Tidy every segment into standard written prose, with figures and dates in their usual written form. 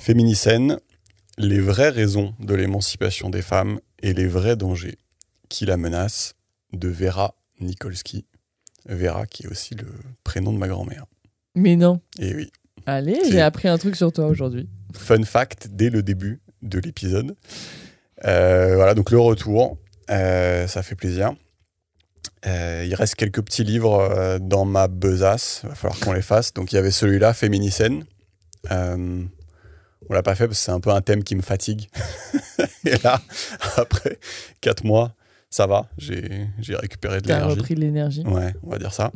Féminicène, les vraies raisons de l'émancipation des femmes et les vrais dangers qui la menacent, de Vera Nikolsky. Vera, qui est aussi le prénom de ma grand-mère. Mais non. Et oui. Allez, j'ai appris un truc sur toi aujourd'hui. Fun fact, dès le début de l'épisode. Voilà, donc le retour, ça fait plaisir. Il reste quelques petits livres dans ma besace, il va falloir qu'on les fasse. Donc il y avait celui-là, Féminicène. On l'a pas fait parce que c'est un peu un thème qui me fatigue. Et là, après 4 mois, ça va, j'ai récupéré de l'énergie. T'as repris de l'énergie. Ouais, on va dire ça.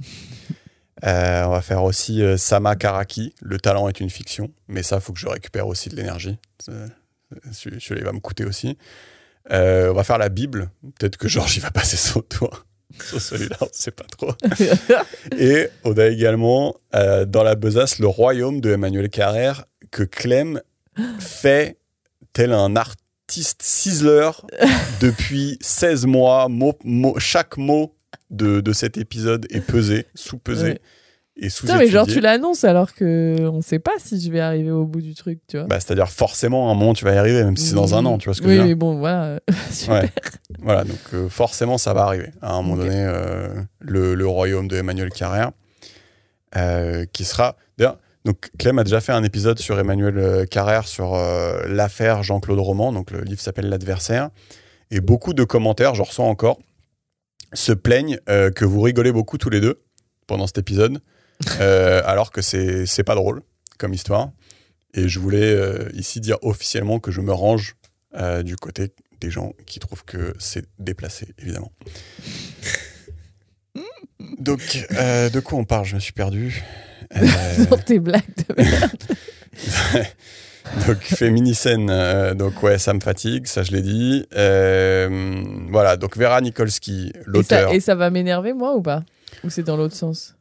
On va faire aussi Sama Karaki, Le talent est une fiction. Mais ça, il faut que je récupère aussi de l'énergie. Celui-là, il va me coûter aussi. On va faire la Bible. Peut-être que Georges, il va passer son tour sur celui-là, on ne sait pas trop. Et on a également, dans la besace, Le royaume de Emmanuel Carrère, que Clem fait tel un artiste ciseleur depuis 16 mois. Chaque mot de cet épisode est pesé, sous-pesé. Ouais. Et sous-étudié. Mais genre tu l'annonces alors qu'on ne sait pas si je vais arriver au bout du truc, tu vois. Bah, c'est-à-dire forcément à un moment tu vas y arriver, même si c'est dans un an, tu vois ce que je veux dire. Oui, mais bon, voilà, super. Ouais. Voilà, donc forcément ça va arriver. À un moment donné, le royaume de Emmanuel Carrère, qui sera... D'ailleurs, donc Clem a déjà fait un épisode sur Emmanuel Carrère, sur l'affaire Jean-Claude Roman, donc le livre s'appelle L'Adversaire, et beaucoup de commentaires, j'en reçois encore, se plaignent que vous rigolez beaucoup tous les deux pendant cet épisode, alors que c'est pas drôle comme histoire. Et je voulais ici dire officiellement que je me range du côté des gens qui trouvent que c'est déplacé, évidemment. Donc, de quoi on parle ? Je me suis perdu. Dans tes blagues de merde. Donc, Féminicène, donc ouais, ça me fatigue, ça je l'ai dit. Voilà, donc Vera Nikolsky, l'auteur. Et ça va m'énerver, moi, ou pas ? Ou c'est dans l'autre sens ?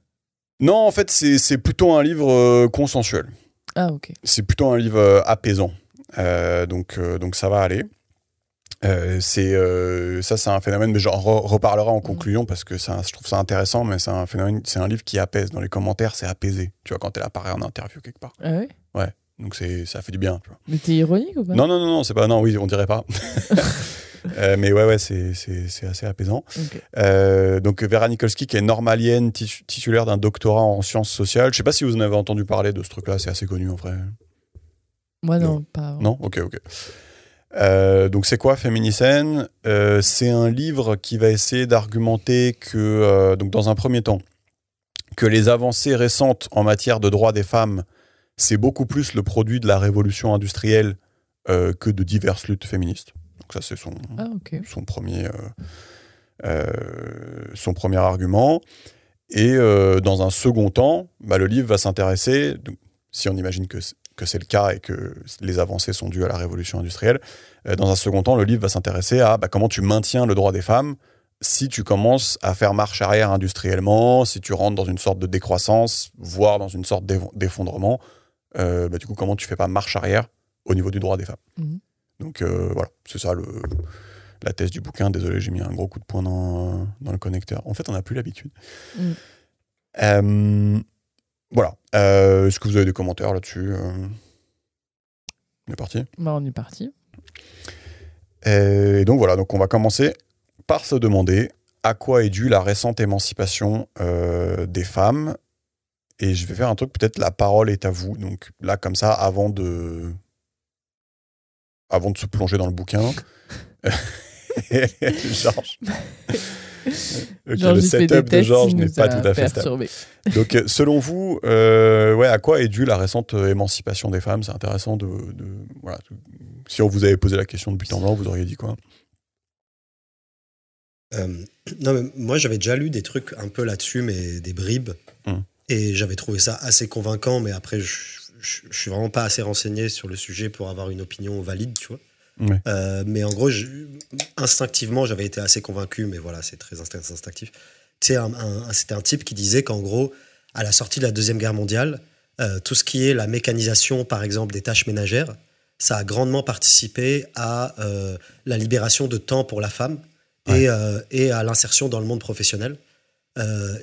Non, en fait, c'est plutôt un livre consensuel. Ah, ok. C'est plutôt un livre apaisant. Donc ça va aller. C'est un phénomène, mais j'en reparlerai en conclusion parce que je trouve ça intéressant, mais c'est un phénomène, c'est un livre qui apaise. Dans les commentaires, c'est apaisé. Tu vois, quand elle apparaît en interview quelque part. Ah ouais ? Ouais. Donc ça fait du bien. Tu vois. Mais t'es ironique ou pas ? Non, c'est pas. Non, oui, on dirait pas. Mais ouais, c'est assez apaisant. Okay. Donc Vera Nikolsky, qui est normalienne, titulaire d'un doctorat en sciences sociales. Je sais pas si vous en avez entendu parler de ce truc-là, c'est assez connu en vrai. Moi non, pas avant. Non, ok. Donc c'est quoi Féminicène ? C'est un livre qui va essayer d'argumenter que, donc dans un premier temps, que les avancées récentes en matière de droits des femmes, c'est beaucoup plus le produit de la révolution industrielle que de diverses luttes féministes. Donc ça, c'est son premier argument. Et dans un second temps, le livre va s'intéresser, donc, si on imagine que c'est le cas et que les avancées sont dues à la révolution industrielle, dans un second temps, le livre va s'intéresser à comment tu maintiens le droit des femmes si tu commences à faire marche arrière industriellement, si tu rentres dans une sorte de décroissance, voire dans une sorte d'effondrement. Du coup, comment tu fais pas marche arrière au niveau du droit des femmes. Donc voilà, c'est ça la thèse du bouquin. Désolé, j'ai mis un gros coup de poing dans le connecteur. En fait, on n'a plus l'habitude. Voilà. Est-ce que vous avez des commentaires là-dessus ? On est parti ? On est parti. Et donc voilà, donc on va commencer par se demander à quoi est due la récente émancipation des femmes. Et je vais faire un truc, peut-être la parole est à vous. Donc là, comme ça, avant de se plonger dans le bouquin. Georges. Le setup de Georges n'est pas tout à fait stable. Donc, selon vous, à quoi est due la récente émancipation des femmes ? C'est intéressant voilà. Si on vous avait posé la question de but en blanc, vous auriez dit quoi ? Non, mais moi, j'avais déjà lu des trucs un peu là-dessus, mais des bribes. Et j'avais trouvé ça assez convaincant, mais après, je suis vraiment pas assez renseigné sur le sujet pour avoir une opinion valide, tu vois. Ouais. Mais en gros, instinctivement, j'avais été assez convaincu, mais voilà, c'est très instinctif. Tu sais, c'était un type qui disait qu'en gros, à la sortie de la Deuxième Guerre mondiale, tout ce qui est la mécanisation, par exemple, des tâches ménagères, ça a grandement participé à la libération de temps pour la femme et à l'insertion dans le monde professionnel.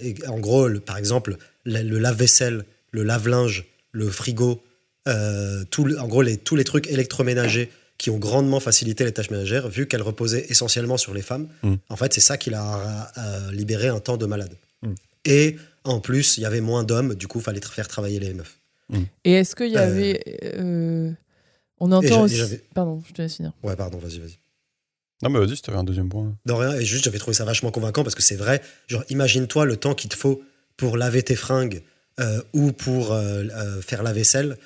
Et en gros, par exemple, le lave-vaisselle, le lave-linge, le frigo, en gros, tous les trucs électroménagers qui ont grandement facilité les tâches ménagères, vu qu'elles reposaient essentiellement sur les femmes. En fait, c'est ça qui a libéré un temps de malade. Et en plus, il y avait moins d'hommes, du coup, il fallait faire travailler les meufs. Et est-ce qu'il y avait... on entend aussi... Pardon, je te laisse finir. Ouais, pardon, vas-y. Non, mais vas-y, si t'avais un deuxième point. Non, rien, et juste, j'avais trouvé ça vachement convaincant parce que c'est vrai. Genre, imagine-toi le temps qu'il te faut pour laver tes fringues ou pour faire la vaisselle.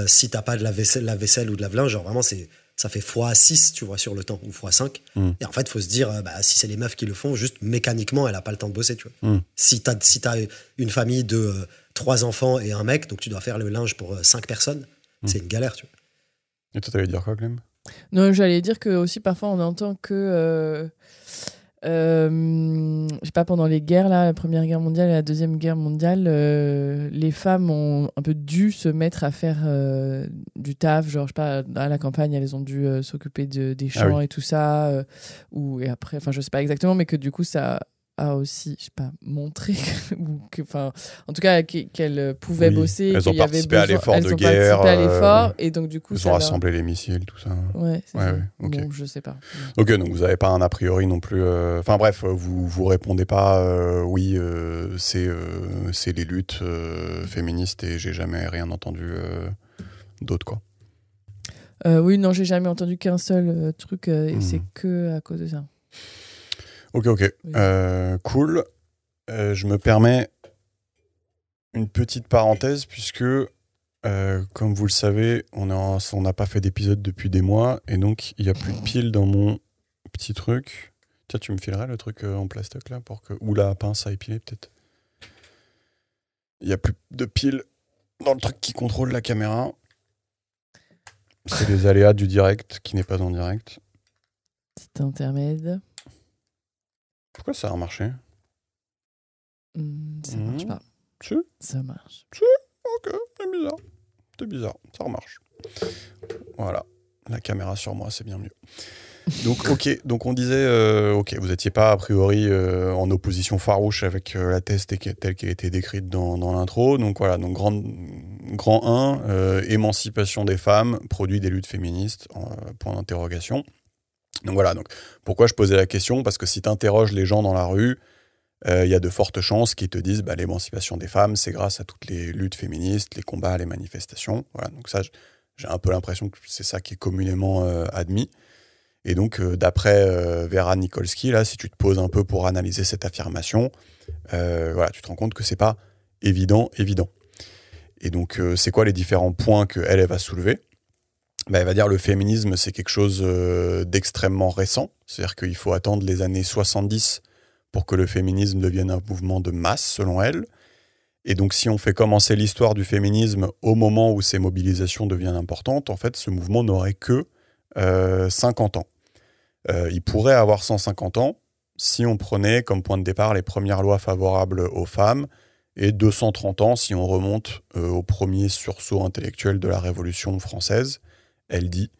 Si t'as pas de la vaisselle ou de lave-linge, genre vraiment, ça fait x6, tu vois, sur le temps, ou x5. Et en fait, il faut se dire, si c'est les meufs qui le font, juste mécaniquement, elle a pas le temps de bosser, tu vois. Si t'as une famille de 3 enfants et un mec, donc tu dois faire le linge pour 5 personnes, c'est une galère, tu vois. Et toi, t'allais dire quoi, Clem ? Non, j'allais dire que aussi parfois on entend que je sais pas, pendant les guerres là, la Première Guerre mondiale et la Deuxième Guerre mondiale, les femmes ont un peu dû se mettre à faire du taf, genre je sais pas, à la campagne elles ont dû s'occuper des champs et tout ça, et après, enfin je sais pas exactement, mais que du coup ça a aussi, je sais pas, montré ou que, enfin, en tout cas qu'elles pouvaient bosser, elles ont participé à l'effort de guerre, et donc du coup ils ont rassemblé les missiles, tout ça. Ouais, okay. Bon, je sais pas. Ok, donc vous n'avez pas un a priori non plus. Enfin bref, vous répondez pas. Oui, c'est les luttes féministes et j'ai jamais rien entendu d'autre, quoi. Oui, non, j'ai jamais entendu qu'un seul truc et c'est que à cause de ça. Ok. Oui. Cool. Je me permets une petite parenthèse puisque, comme vous le savez, on n'a pas fait d'épisode depuis des mois et donc il n'y a plus de piles dans mon petit truc. Tiens, tu me filerais le truc en plastoc là ou la pince à épiler peut-être. Il n'y a plus de piles dans le truc qui contrôle la caméra. C'est les aléas du direct qui n'est pas en direct. Petit intermède. Pourquoi ça a remarché ? Ça marche pas. Si ? Ça marche. Si ? Ok, c'est bizarre. Ça remarche. Voilà. La caméra sur moi, c'est bien mieux. Donc, ok. Donc, on disait, vous n'étiez pas, a priori, en opposition farouche avec la thèse telle qu'elle a été décrite dans l'intro. Donc, voilà. Donc, grand 1, émancipation des femmes, produit des luttes féministes, point d'interrogation. Donc voilà, pourquoi je posais la question ? Parce que si tu interroges les gens dans la rue, il y a de fortes chances qu'ils te disent l'émancipation des femmes, c'est grâce à toutes les luttes féministes, les combats, les manifestations. Voilà, donc ça, j'ai un peu l'impression que c'est ça qui est communément admis. Et donc, d'après Vera Nikolsky, là, si tu te poses un peu pour analyser cette affirmation, tu te rends compte que c'est pas évident. Et donc, c'est quoi les différents points qu'elle va soulever ? Elle va dire le féminisme, c'est quelque chose d'extrêmement récent. C'est-à-dire qu'il faut attendre les années 70 pour que le féminisme devienne un mouvement de masse, selon elle. Et donc, si on fait commencer l'histoire du féminisme au moment où ces mobilisations deviennent importantes, en fait, ce mouvement n'aurait que 50 ans. Il pourrait avoir 150 ans si on prenait comme point de départ les premières lois favorables aux femmes et 230 ans si on remonte au premier sursaut intellectuel de la Révolution française. Elle dit.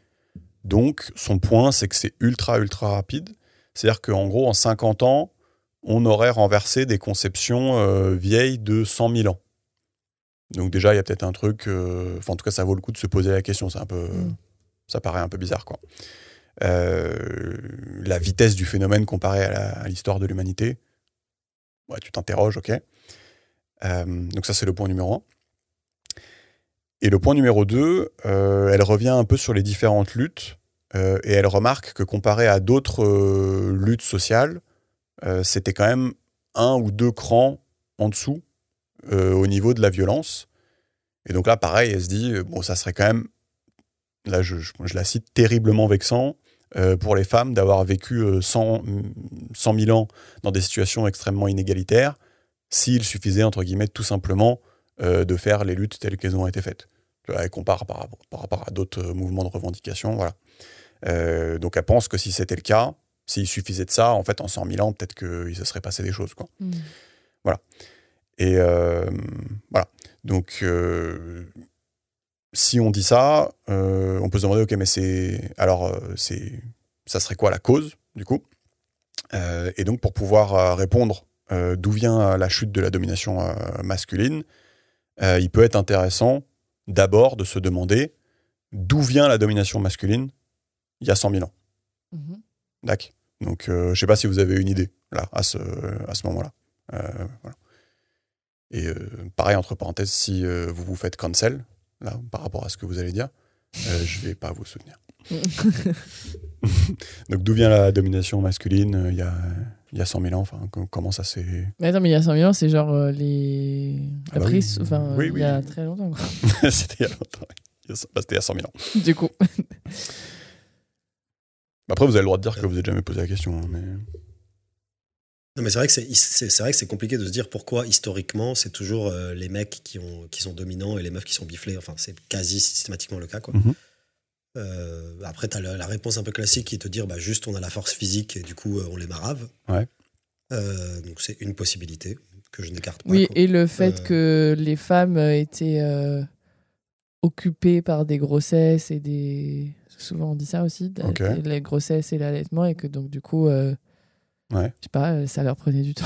Donc, son point, c'est que c'est ultra rapide. C'est-à-dire qu'en gros, en 50 ans, on aurait renversé des conceptions vieilles de 100 000 ans. Donc déjà, il y a peut-être un truc... en tout cas, ça vaut le coup de se poser la question. C'est un peu, ça paraît un peu bizarre, quoi. La vitesse du phénomène comparée à l'histoire de l'humanité, tu t'interroges, ok. Donc ça, c'est le point numéro 1. Et le point numéro 2, elle revient un peu sur les différentes luttes et elle remarque que comparé à d'autres luttes sociales, c'était quand même 1 ou 2 crans en dessous au niveau de la violence. Et donc là, pareil, elle se dit, ça serait quand même, là je la cite, terriblement vexant pour les femmes d'avoir vécu 100 000 ans dans des situations extrêmement inégalitaires s'il suffisait, entre guillemets, tout simplement de faire les luttes telles qu'elles ont été faites. Elle compare par rapport à d'autres mouvements de revendication. Voilà. Donc elle pense que si c'était le cas, s'il suffisait de ça, en fait, en 100 000 ans, peut-être qu'il se serait passé des choses, quoi. Voilà. Et voilà. Donc, si on dit ça, on peut se demander, ok, mais ça serait quoi la cause, du coup ? Et donc, pour pouvoir répondre d'où vient la chute de la domination masculine, il peut être intéressant d'abord de se demander d'où vient la domination masculine il y a 100 000 ans. Mhm. D'accord. Donc, je ne sais pas si vous avez une idée, là, à ce moment-là. Voilà. Et pareil, entre parenthèses, si vous vous faites cancel, là, par rapport à ce que vous allez dire, je ne vais pas vous soutenir. Donc, d'où vient la domination masculine il y a 100 000 ans, enfin, comment ça s'est... Mais attends, mais il y a 100 000 ans, c'est genre les... Ah bah Après, oui. enfin, Oui, il oui. y a très longtemps, quoi. C'était il y a longtemps. C'était il y a 100 000 ans. Du coup. Après, vous avez le droit de dire que vous n'avez jamais posé la question. Hein, mais... Non, mais c'est vrai que c'est compliqué de se dire pourquoi historiquement c'est toujours les mecs qui sont dominants et les meufs qui sont biflés. Enfin, c'est quasi systématiquement le cas, quoi. Mhm. Après, tu as la réponse un peu classique qui est de te dire juste on a la force physique et du coup on les marave. Ouais. Donc c'est une possibilité que je n'écarte pas. Oui, quoi. et le fait que les femmes étaient occupées par des grossesses et des... Souvent on dit ça aussi, Ok. les grossesses et l'allaitement, et que donc du coup, Ouais. je sais pas, ça leur prenait du temps.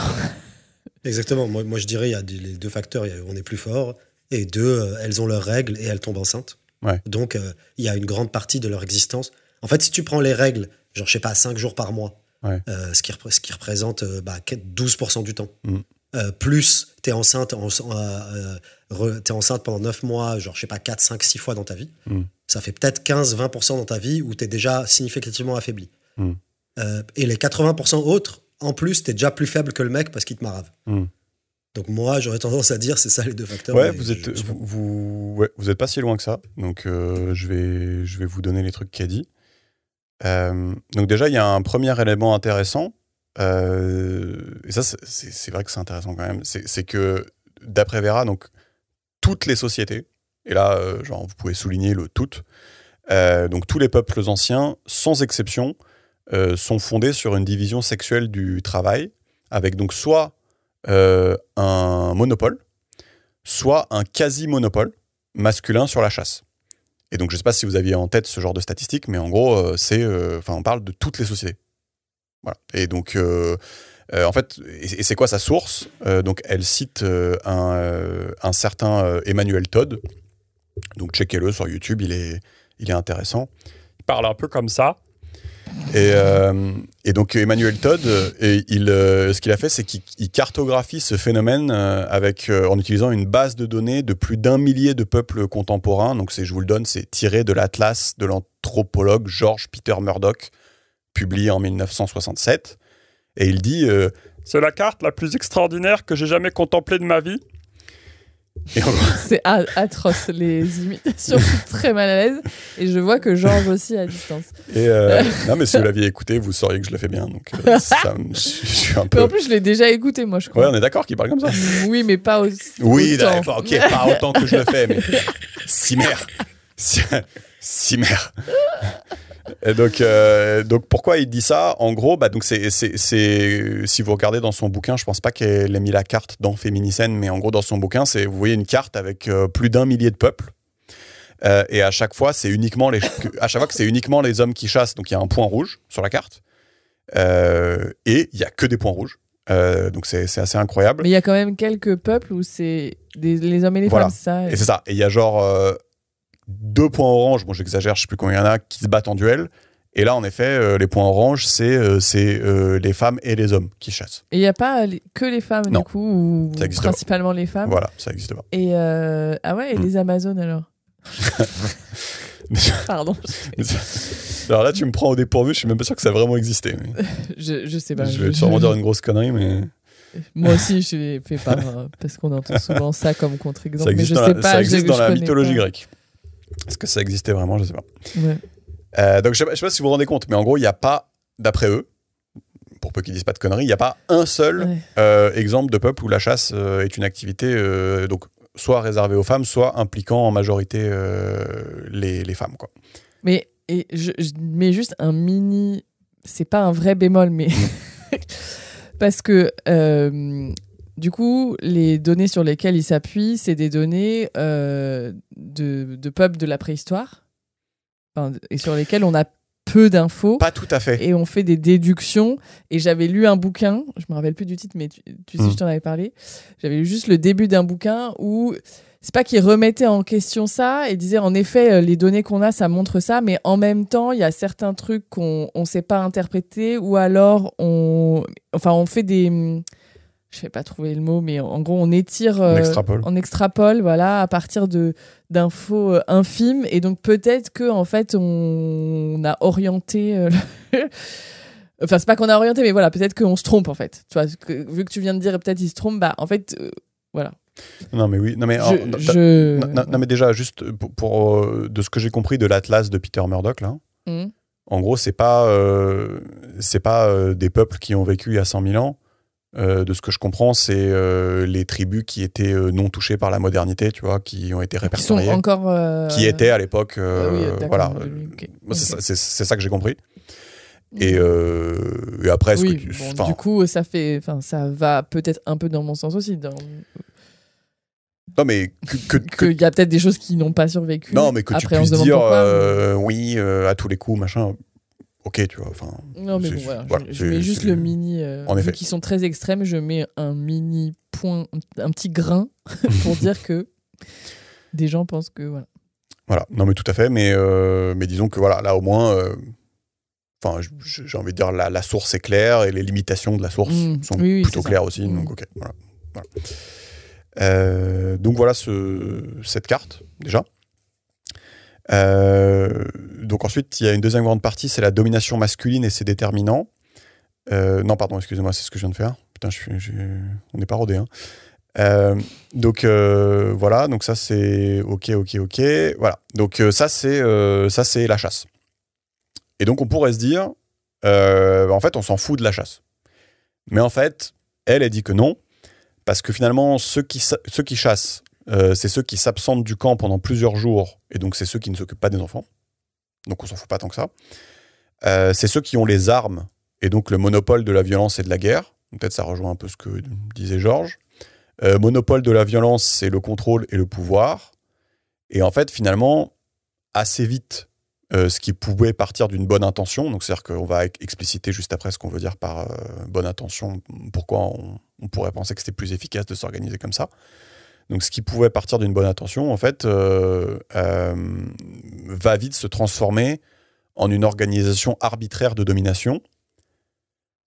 Exactement. Moi je dirais il y a les deux facteurs. On est plus fort et deux, elles ont leurs règles et elles tombent enceintes. Ouais. Donc il y a une grande partie de leur existence. En fait, si tu prends les règles, genre je sais pas, 5 jours par mois, Ouais. ce qui représente 12% du temps. Mm. Plus t'es enceinte, t'es enceinte pendant 9 mois, genre je sais pas, 4, 5, 6 fois dans ta vie. Mm. Ça fait peut-être 15-20% dans ta vie où t'es déjà significativement affaibli. Mm. Et les 80% autres, en plus, t'es déjà plus faible que le mec parce qu'il te marave. Mm. Donc moi, j'aurais tendance à dire c'est ça les deux facteurs. Ouais, mais vous êtes pas si loin que ça. Donc, je vais vous donner les trucs qu'il a dit. Donc déjà, il y a un premier élément intéressant. Et ça, c'est vrai que c'est intéressant quand même. C'est que, d'après Vera, donc, toutes les sociétés, et là, genre, vous pouvez souligner le toutes, donc tous les peuples anciens, sans exception, sont fondés sur une division sexuelle du travail, avec donc soit un monopole, soit un quasi-monopole masculin sur la chasse. Et donc, je ne sais pas si vous aviez en tête ce genre de statistiques, mais en gros, on parle de toutes les sociétés. Voilà. Et donc, en fait, et c'est quoi sa source ? Donc, elle cite un certain Emmanuel Todd. Donc, checkez-le sur YouTube, il est intéressant. Il parle un peu comme ça. Et donc Emmanuel Todd, ce qu'il a fait, c'est qu'il cartographie ce phénomène en utilisant une base de données de plus d'1 millier de peuples contemporains. Donc je vous le donne, c'est tiré de l'atlas de l'anthropologue George Peter Murdoch, publié en 1967. Et il dit c'est la carte la plus extraordinaire que j'ai jamais contemplée de ma vie. C'est atroce, les imitations. Je suis très mal à l'aise et je vois que Georges aussi à distance. Non, mais si vous l'aviez écouté, vous sauriez que je le fais bien. Donc, je suis un peu... Mais en plus, je l'ai déjà écouté, moi, je crois. Ouais, on est d'accord qu'il parle comme ça. Oui, mais pas autant. Oui, d'accord, ok, pas autant que je le fais, mais... Cimer. Et donc pourquoi il dit ça ? En gros, donc c'est si vous regardez dans son bouquin, je pense pas qu'elle ait mis la carte dans Féminicène, mais en gros dans son bouquin, vous voyez une carte avec plus d'1 millier de peuples. Et à chaque fois, c'est uniquement les hommes qui chassent. Donc il y a un point rouge sur la carte, et il y a que des points rouges. Donc c'est assez incroyable. Mais il y a quand même quelques peuples où c'est les hommes et les femmes, c'est ça. Et c'est ça. Et il y a genre 2 points orange, bon j'exagère, je sais plus combien il y en a, qui se battent en duel. Et là, en effet, les points orange, c'est les femmes et les hommes qui chassent. Et il n'y a pas que les femmes, non. Du coup, ou principalement les femmes. Voilà, ça n'existe pas. Et ah ouais, et les Amazones alors Pardon. Alors là, tu me prends au dépourvu, je suis même pas sûr que ça a vraiment existé. Mais... je sais pas. Je vais sûrement dire une grosse connerie, mais... Moi aussi, je l'ai fait pas, parce qu'on entend souvent ça comme contre-exemple. Ça existe, ça existe dans la mythologie grecque. Est-ce que ça existait vraiment ? Je sais pas. Ouais. Donc je sais pas si vous vous rendez compte, mais en gros, il n'y a pas, d'après eux, pour peu qu'ils disent pas de conneries, il n'y a pas un seul exemple de peuple où la chasse est une activité donc soit réservée aux femmes, soit impliquant en majorité les femmes, quoi. Mais je mets juste un mini... C'est pas un vrai bémol, mais... Parce que... Du coup, les données sur lesquelles il s'appuie, c'est des données de peuples de la préhistoire, et sur lesquelles on a peu d'infos. Pas tout à fait. Et on fait des déductions. Et j'avais lu un bouquin, je me rappelle plus du titre, mais tu sais, je t'en avais parlé. J'avais lu juste le début d'un bouquin où c'est pas qu'ils remettaient en question ça et disaient en effet les données qu'on a ça montre ça, mais en même temps il y a certains trucs qu'on sait pas interpréter ou alors on fait des, je sais pas trouver le mot, mais en gros on étire, on extrapole, voilà, à partir d'infos infimes, et donc peut-être que en fait on a orienté enfin c'est pas qu'on a orienté, mais voilà, peut-être qu'on se trompe en fait, tu vois, vu que tu viens de dire peut-être il se trompe, bah en fait voilà. Non mais oui, non mais non mais déjà juste pour de ce que j'ai compris de l'Atlas de Peter Murdoch là, en gros c'est pas des peuples qui ont vécu il y a 100 000 ans. De ce que je comprends, c'est les tribus qui étaient non touchées par la modernité, tu vois, qui ont été répertoriées, qui sont encore qui étaient à l'époque, oui, voilà. Okay. C'est ça que j'ai compris. Et après, oui, du coup, ça va peut-être un peu dans mon sens aussi. Non, mais qu'il y a peut-être des choses qui n'ont pas survécu. Non, mais que après, tu puisses dire oui, à tous les coups, machin. Ok, tu vois. Non, mais bon, voilà, je mets juste le mini. Vu qu'ils sont très extrêmes, je mets un mini point, un petit grain pour dire que des gens pensent que voilà. Voilà, non, mais tout à fait. Mais disons que voilà, là au moins. Enfin, j'ai envie de dire la source est claire et les limitations de la source sont plutôt claires aussi. Donc, ok, voilà. Donc voilà cette carte déjà. Donc ensuite il y a une deuxième grande partie, c'est la domination masculine et ses déterminants. Non pardon, excusez-moi, c'est ce que je viens de faire. Putain, on n'est pas rodé. Donc voilà, donc ça c'est ok. Voilà, donc ça c'est la chasse. Et donc on pourrait se dire, en fait on s'en fout de la chasse. Mais en fait, elle dit que non. Parce que finalement, ceux qui chassent, c'est ceux qui s'absentent du camp pendant plusieurs jours, et donc c'est ceux qui ne s'occupent pas des enfants. Donc on s'en fout pas tant que ça. C'est ceux qui ont les armes, et donc le monopole de la violence et de la guerre. Peut-être ça rejoint un peu ce que disait Georges. Monopole de la violence, c'est le contrôle et le pouvoir. Et en fait, finalement, assez vite, ce qui pouvait partir d'une bonne intention, donc c'est-à-dire qu'on va expliciter juste après ce qu'on veut dire par bonne intention, pourquoi on pourrait penser que c'était plus efficace de s'organiser comme ça. Donc ce qui pouvait partir d'une bonne intention, en fait, va vite se transformer en une organisation arbitraire de domination,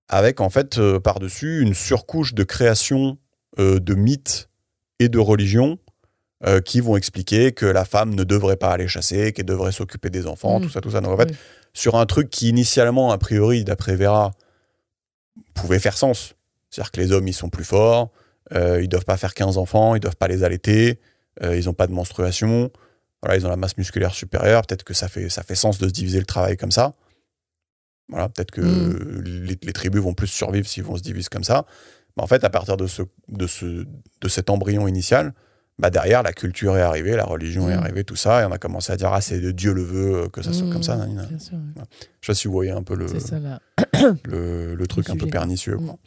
avec en fait par-dessus une surcouche de création de mythes et de religions qui vont expliquer que la femme ne devrait pas aller chasser, qu'elle devrait s'occuper des enfants, tout ça. Donc en fait, sur un truc qui initialement, a priori, d'après Vera, pouvait faire sens. C'est-à-dire que les hommes, ils sont plus forts, ils doivent pas faire 15 enfants, ils doivent pas les allaiter, ils ont pas de menstruation, voilà, ils ont la masse musculaire supérieure, peut-être que ça fait sens de se diviser le travail comme ça. Voilà, peut-être que les tribus vont plus survivre s'ils vont se diviser comme ça. Mais en fait, à partir de cet embryon initial, bah derrière, la culture est arrivée, la religion est arrivée, tout ça, et on a commencé à dire « Ah, c'est Dieu le veut que ça soit comme ça. » Bien sûr, ouais. Voilà. Je sais pas si vous voyez un peu le truc un peu pernicieux. Quoi.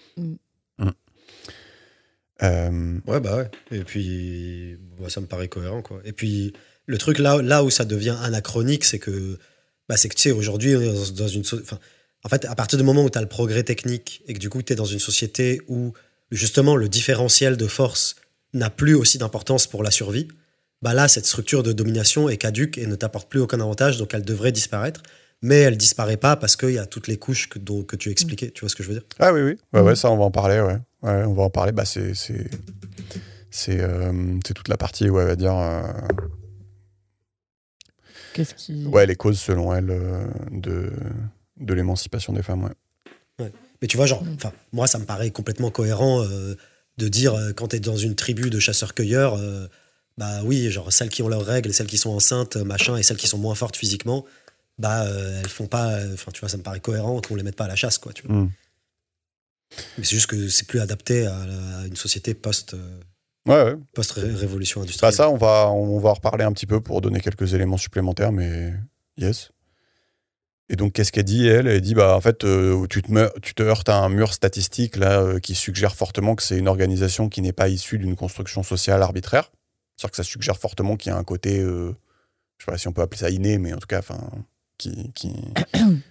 Ouais, bah ouais. Et puis, ça me paraît cohérent, quoi. Et puis, le truc là où ça devient anachronique, c'est que tu sais, aujourd'hui, on est dans une... en fait, à partir du moment où tu as le progrès technique et que du coup, tu es dans une société où, justement, le différentiel de force n'a plus aussi d'importance pour la survie, bah là, cette structure de domination est caduque et ne t'apporte plus aucun avantage, donc elle devrait disparaître. Mais elle disparaît pas parce qu'il y a toutes les couches que tu expliquais. Tu vois ce que je veux dire? Ah oui. Ouais, ça, on va en parler, ouais. Ouais, on va en parler. Bah, c'est toute la partie, ouais, on va dire... Qu'est-ce qui... Ouais, les causes, selon elle, de l'émancipation des femmes, ouais. Mais tu vois, genre, moi, ça me paraît complètement cohérent de dire, quand tu es dans une tribu de chasseurs-cueilleurs, bah oui, genre, celles qui ont leurs règles, celles qui sont enceintes, machin, et celles qui sont moins fortes physiquement, bah, elles font pas... tu vois, ça me paraît cohérent qu'on les mette pas à la chasse, quoi, tu vois. Mais c'est juste que c'est plus adapté à une société post-révolution industrielle. Bah ça, on va en reparler un petit peu pour donner quelques éléments supplémentaires, mais yes. Et donc, qu'est-ce qu'elle dit, elle dit, bah, en fait, tu te heurtes à un mur statistique là, qui suggère fortement que c'est une organisation qui n'est pas issue d'une construction sociale arbitraire. C'est-à-dire que ça suggère fortement qu'il y a un côté, je sais pas si on peut appeler ça inné, mais en tout cas, qui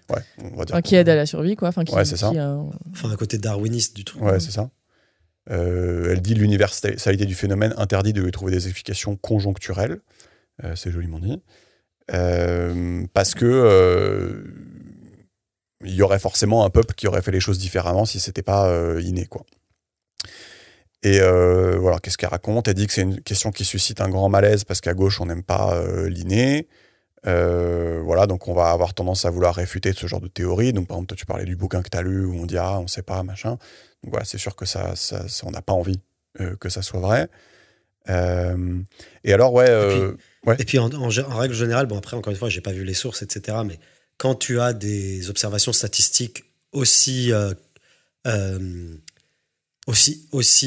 ouais, on va dire qui aide à la survie, quoi. Ouais, c'est ça. Un côté darwiniste du truc. Ouais, c'est ça. Elle dit l'universalité du phénomène interdit de lui trouver des explications conjoncturelles. C'est joliment dit. Parce que il y aurait forcément un peuple qui aurait fait les choses différemment si c'était pas inné, quoi. Et voilà, qu'est-ce qu'elle raconte? Elle dit que c'est une question qui suscite un grand malaise parce qu'à gauche, on n'aime pas l'inné. Voilà, donc on va avoir tendance à vouloir réfuter ce genre de théorie. Donc par exemple, toi, tu parlais du bouquin que tu as lu où on dit on sait pas, machin. Donc voilà, c'est sûr que ça on n'a pas envie que ça soit vrai. Et alors, Et puis en règle générale, bon après, encore une fois, j'ai pas vu les sources, etc. Mais quand tu as des observations statistiques aussi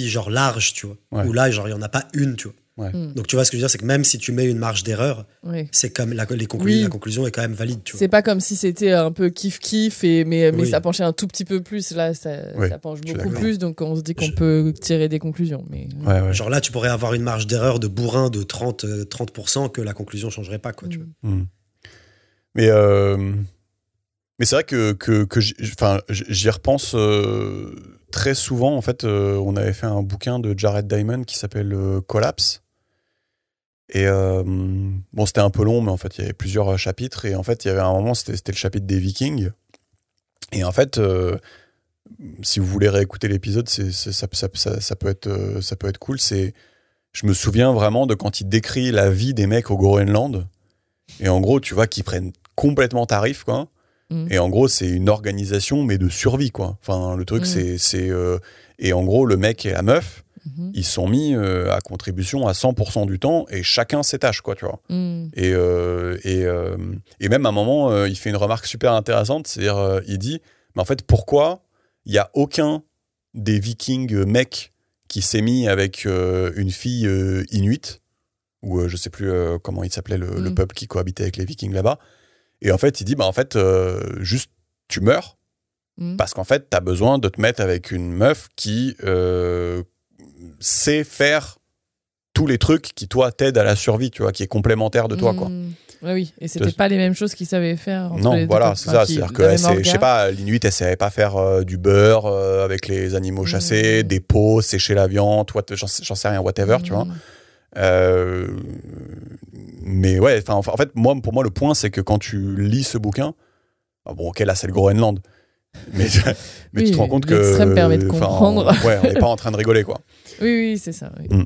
genre larges, tu vois, où là, genre, il n'y en a pas une, tu vois. Ouais. Donc tu vois ce que je veux dire, c'est que même si tu mets une marge d'erreur, c'est comme la conclusion est quand même valide, tu vois. C'est pas comme si c'était un peu kiff-kiff, mais ça penchait un tout petit peu plus. Là, ça penche beaucoup plus, donc on se dit qu'on peut tirer des conclusions. Mais... Genre là, tu pourrais avoir une marge d'erreur de bourrin de 30% que la conclusion changerait pas, quoi, tu vois. Mais c'est vrai que j'y repense très souvent. En fait, on avait fait un bouquin de Jared Diamond qui s'appelle Collapse. Et bon, c'était un peu long, mais en fait, il y avait plusieurs chapitres. Et en fait, il y avait un moment, c'était le chapitre des Vikings. Et en fait, si vous voulez réécouter l'épisode, ça peut être cool. Je me souviens vraiment de quand il décrit la vie des mecs au Groenland. Et en gros, tu vois qu'ils prennent complètement tarif, quoi. Et en gros, c'est une organisation, mais de survie, quoi. Enfin, le truc, et en gros, le mec et la meuf, ils sont mis à contribution à 100% du temps, et chacun ses tâches, quoi, tu vois. Et même à un moment, il fait une remarque super intéressante, c'est-à-dire, il dit, mais en fait, pourquoi il n'y a aucun des Vikings mecs qui s'est mis avec une fille inuite, ou je sais plus comment il s'appelait le peuple qui cohabitait avec les Vikings là-bas. Et en fait, il dit, juste, tu meurs, parce qu'en fait, t'as besoin de te mettre avec une meuf qui sait faire tous les trucs qui, toi, t'aident à la survie, tu vois, qui est complémentaire de toi, quoi. Oui, et c'était pas les mêmes choses qu'ils savaient faire. Non, voilà, c'est ça. C'est-à-dire que, je sais pas, l'Inuit, elle savait pas faire du beurre avec les animaux chassés, des pots, sécher la viande, j'en sais rien, whatever, tu vois. Mais ouais, en fait, pour moi, le point, c'est que quand tu lis ce bouquin, bon, ok, là, c'est le Groenland, mais tu te rends compte que l'extrême permet de comprendre. On n'est pas en train de rigoler, quoi. Oui, c'est ça. Oui.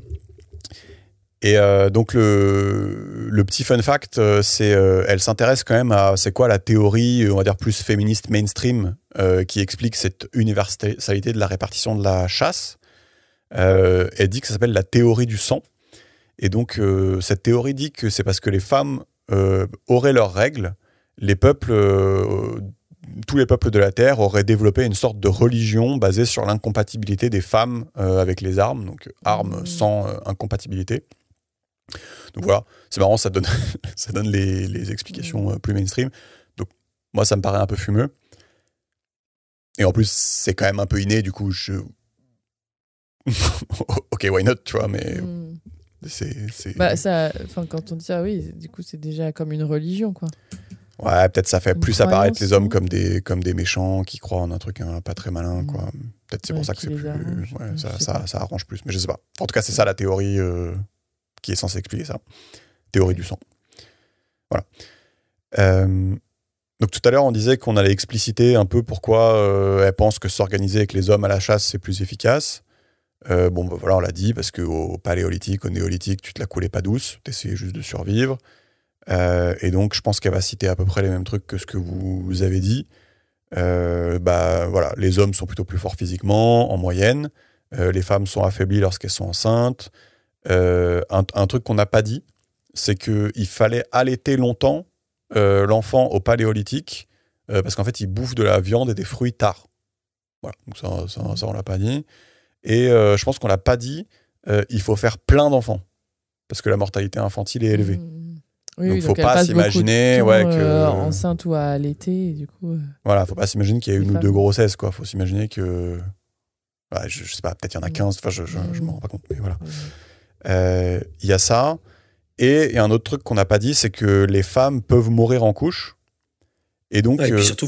Et donc le petit fun fact, c'est elle s'intéresse quand même à c'est quoi la théorie, on va dire plus féministe mainstream, qui explique cette universalité de la répartition de la chasse. Elle dit que ça s'appelle la théorie du sang. Et donc, cette théorie dit que c'est parce que les femmes auraient leurs règles, tous les peuples de la Terre auraient développé une sorte de religion basée sur l'incompatibilité des femmes avec les armes, donc armes sans incompatibilité. Donc voilà, c'est marrant, ça donne les explications plus mainstream. Donc moi, ça me paraît un peu fumeux. Et en plus, c'est quand même un peu inné, du coup, ok, why not, tu vois, mais... quand on dit ça, oui, du coup, c'est déjà comme une religion, quoi. Ouais, peut-être ça fait plus apparaître les hommes comme des méchants qui croient en un truc pas très malin, quoi. Peut-être c'est pour ça que c'est plus... ça arrange plus, mais je sais pas. En tout cas, c'est ça la théorie qui est censée expliquer ça. Théorie du sang. Voilà. Donc tout à l'heure, on disait qu'on allait expliciter un peu pourquoi elle pense que s'organiser avec les hommes à la chasse, c'est plus efficace. Voilà, on l'a dit, parce qu'au paléolithique, au néolithique, tu te la coulais pas douce, t'essayais juste de survivre. Et donc, je pense qu'elle va citer à peu près les mêmes trucs que ce que vous avez dit. Voilà, les hommes sont plutôt plus forts physiquement, en moyenne. Les femmes sont affaiblies lorsqu'elles sont enceintes. Un truc qu'on n'a pas dit, c'est qu'il fallait allaiter longtemps l'enfant au paléolithique, parce qu'en fait, il bouffe de la viande et des fruits tard. Voilà, donc ça on l'a pas dit. Et je pense qu'on l'a pas dit, il faut faire plein d'enfants, parce que la mortalité infantile est élevée. Oui, donc faut pas s'imaginer que enceinte ou à allaiter, du coup. Voilà, faut pas s'imaginer qu'il y a une ou deux grossesses, quoi. Faut s'imaginer que, je sais pas, peut-être il y en a 15. Enfin, je m'en rends pas compte, mais voilà. Il y a ça, et il y a un autre truc qu'on n'a pas dit, c'est que les femmes peuvent mourir en couche, et donc. Et puis surtout,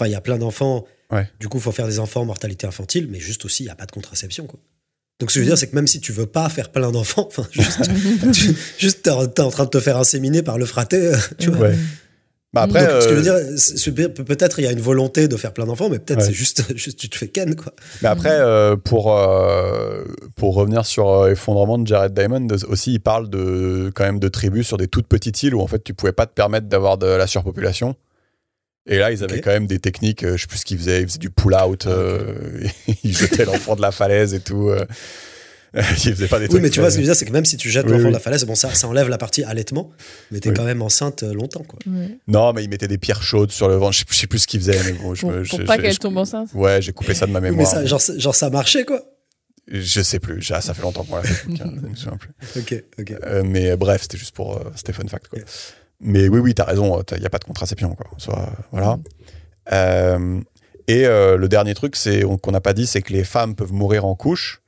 il y a plein d'enfants. Ouais. Du coup, il faut faire des enfants, mortalité infantile, mais juste aussi, il n'y a pas de contraception, quoi. Donc ce que je veux dire, c'est que même si tu veux pas faire plein d'enfants, enfin, juste t'es en train de te faire inséminer par le fraté, tu vois. Ouais. Bah après, Donc, ce que je veux dire, peut-être il y a une volonté de faire plein d'enfants, mais peut-être Ouais. c'est juste tu te fais ken, quoi. mais après pour revenir sur Effondrement de Jared Diamond, aussi, il parle quand même de tribus sur des toutes petites îles où en fait tu pouvais pas te permettre d'avoir de la surpopulation. Et là, ils avaient quand même des techniques, je sais plus ce qu'ils faisaient du pull-out, ils jetaient l'enfant de la falaise et tout. Ils faisaient pas des trucs. Oui, mais tu vois, ce que je veux dire, c'est que même si tu jettes Oui, l'enfant oui. de la falaise, bon, ça enlève la partie allaitement, mais t'es quand même enceinte longtemps, quoi. Ouais. Non, mais ils mettaient des pierres chaudes sur le ventre, je sais plus ce qu'ils faisaient. Mais bon, Pour pas qu'elle tombe enceinte. Ouais, j'ai coupé ça de ma Oui, mais mémoire. ça, genre ça marchait, quoi. Je sais plus, ça fait longtemps qu'on l'a fait. Je me souviens plus. Ok. Mais bref, c'était juste pour c'était fun fact, quoi. Ok. Mais oui, t'as raison, il n'y a pas de contraception, quoi. Voilà. Et le dernier truc qu'on n'a pas dit, c'est que les femmes peuvent mourir en couche,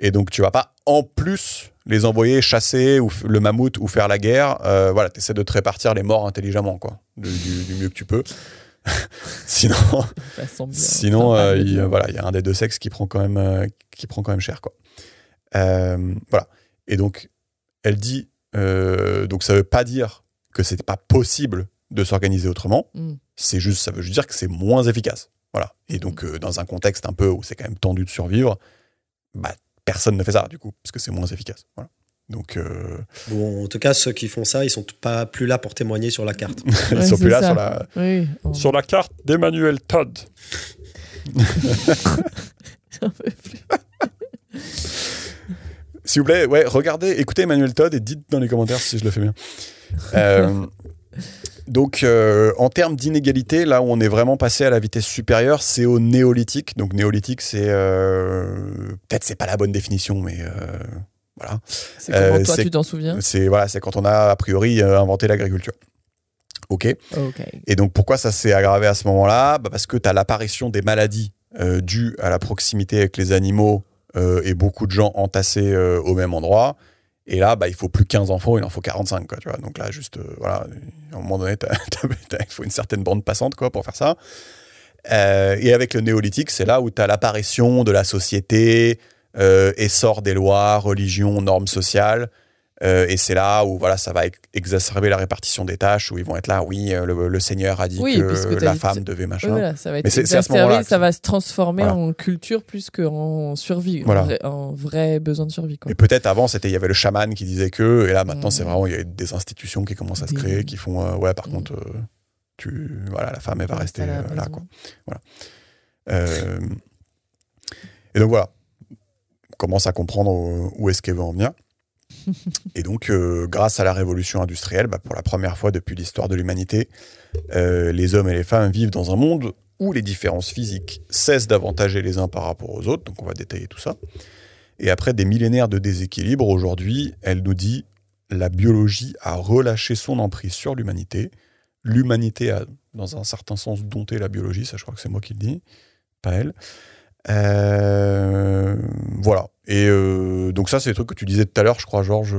et donc tu vas pas en plus les envoyer chasser le mammouth ou faire la guerre. Voilà, t'essaies de te répartir les morts intelligemment, quoi, du mieux que tu peux. Sinon, il y a un des deux sexes qui prend quand même cher, quoi. Voilà. Et donc elle dit, donc ça veut pas dire que c'était pas possible de s'organiser autrement. Ça veut juste dire que c'est moins efficace. Voilà. Et donc, dans un contexte un peu où c'est quand même tendu de survivre, bah, personne ne fait ça, du coup, parce que c'est moins efficace. Voilà. Donc, Bon, en tout cas, ceux qui font ça, ils sont pas plus là pour témoigner sur la carte. ils sont plus là sur la carte d'Emmanuel Todd. J'en peux plus. S'il vous plaît, écoutez Emmanuel Todd et dites dans les commentaires si je le fais bien. Donc, en termes d'inégalité, là où on est vraiment passé à la vitesse supérieure, c'est au néolithique. Donc, néolithique, c'est peut-être c'est pas la bonne définition, mais voilà. C'est comment toi tu t'en souviens? C'est quand on a a priori inventé l'agriculture. Ok. Et donc, pourquoi ça s'est aggravé à ce moment-là? Parce que tu as l'apparition des maladies dues à la proximité avec les animaux et beaucoup de gens entassés au même endroit. Et là, il faut plus 15 enfants, il en faut 45, quoi, tu vois. Donc là, juste, voilà, à un moment donné, il faut une certaine bande passante, quoi, pour faire ça. Et avec le néolithique, c'est là où tu as l'apparition de la société, essor des lois, religion, normes sociales. Et c'est là où voilà, ça va exacerber la répartition des tâches, où ils vont être là, le Seigneur a dit que la femme devait machin. Oui, voilà, ça va être mais c'est à ce moment-là ça va se transformer en culture plus qu'en survie, en vrai besoin de survie, quoi. Et peut-être avant, il y avait le chaman qui disait que, et là maintenant, c'est vraiment, il y a des institutions qui commencent à se créer, qui font, par contre, la femme, elle va rester là, quoi. Voilà. Et donc voilà, on commence à comprendre où est-ce qu'elle veut en venir. Et donc, grâce à la révolution industrielle, pour la première fois depuis l'histoire de l'humanité, les hommes et les femmes vivent dans un monde où les différences physiques cessent d'avantager les uns par rapport aux autres. Donc, on va détailler tout ça. Et après des millénaires de déséquilibre, aujourd'hui, elle nous dit la biologie a relâché son emprise sur l'humanité. L'humanité a, dans un certain sens, dompté la biologie. Ça, je crois que c'est moi qui le dis, pas elle. Voilà. Et donc ça, c'est des trucs que tu disais tout à l'heure, je crois, Georges.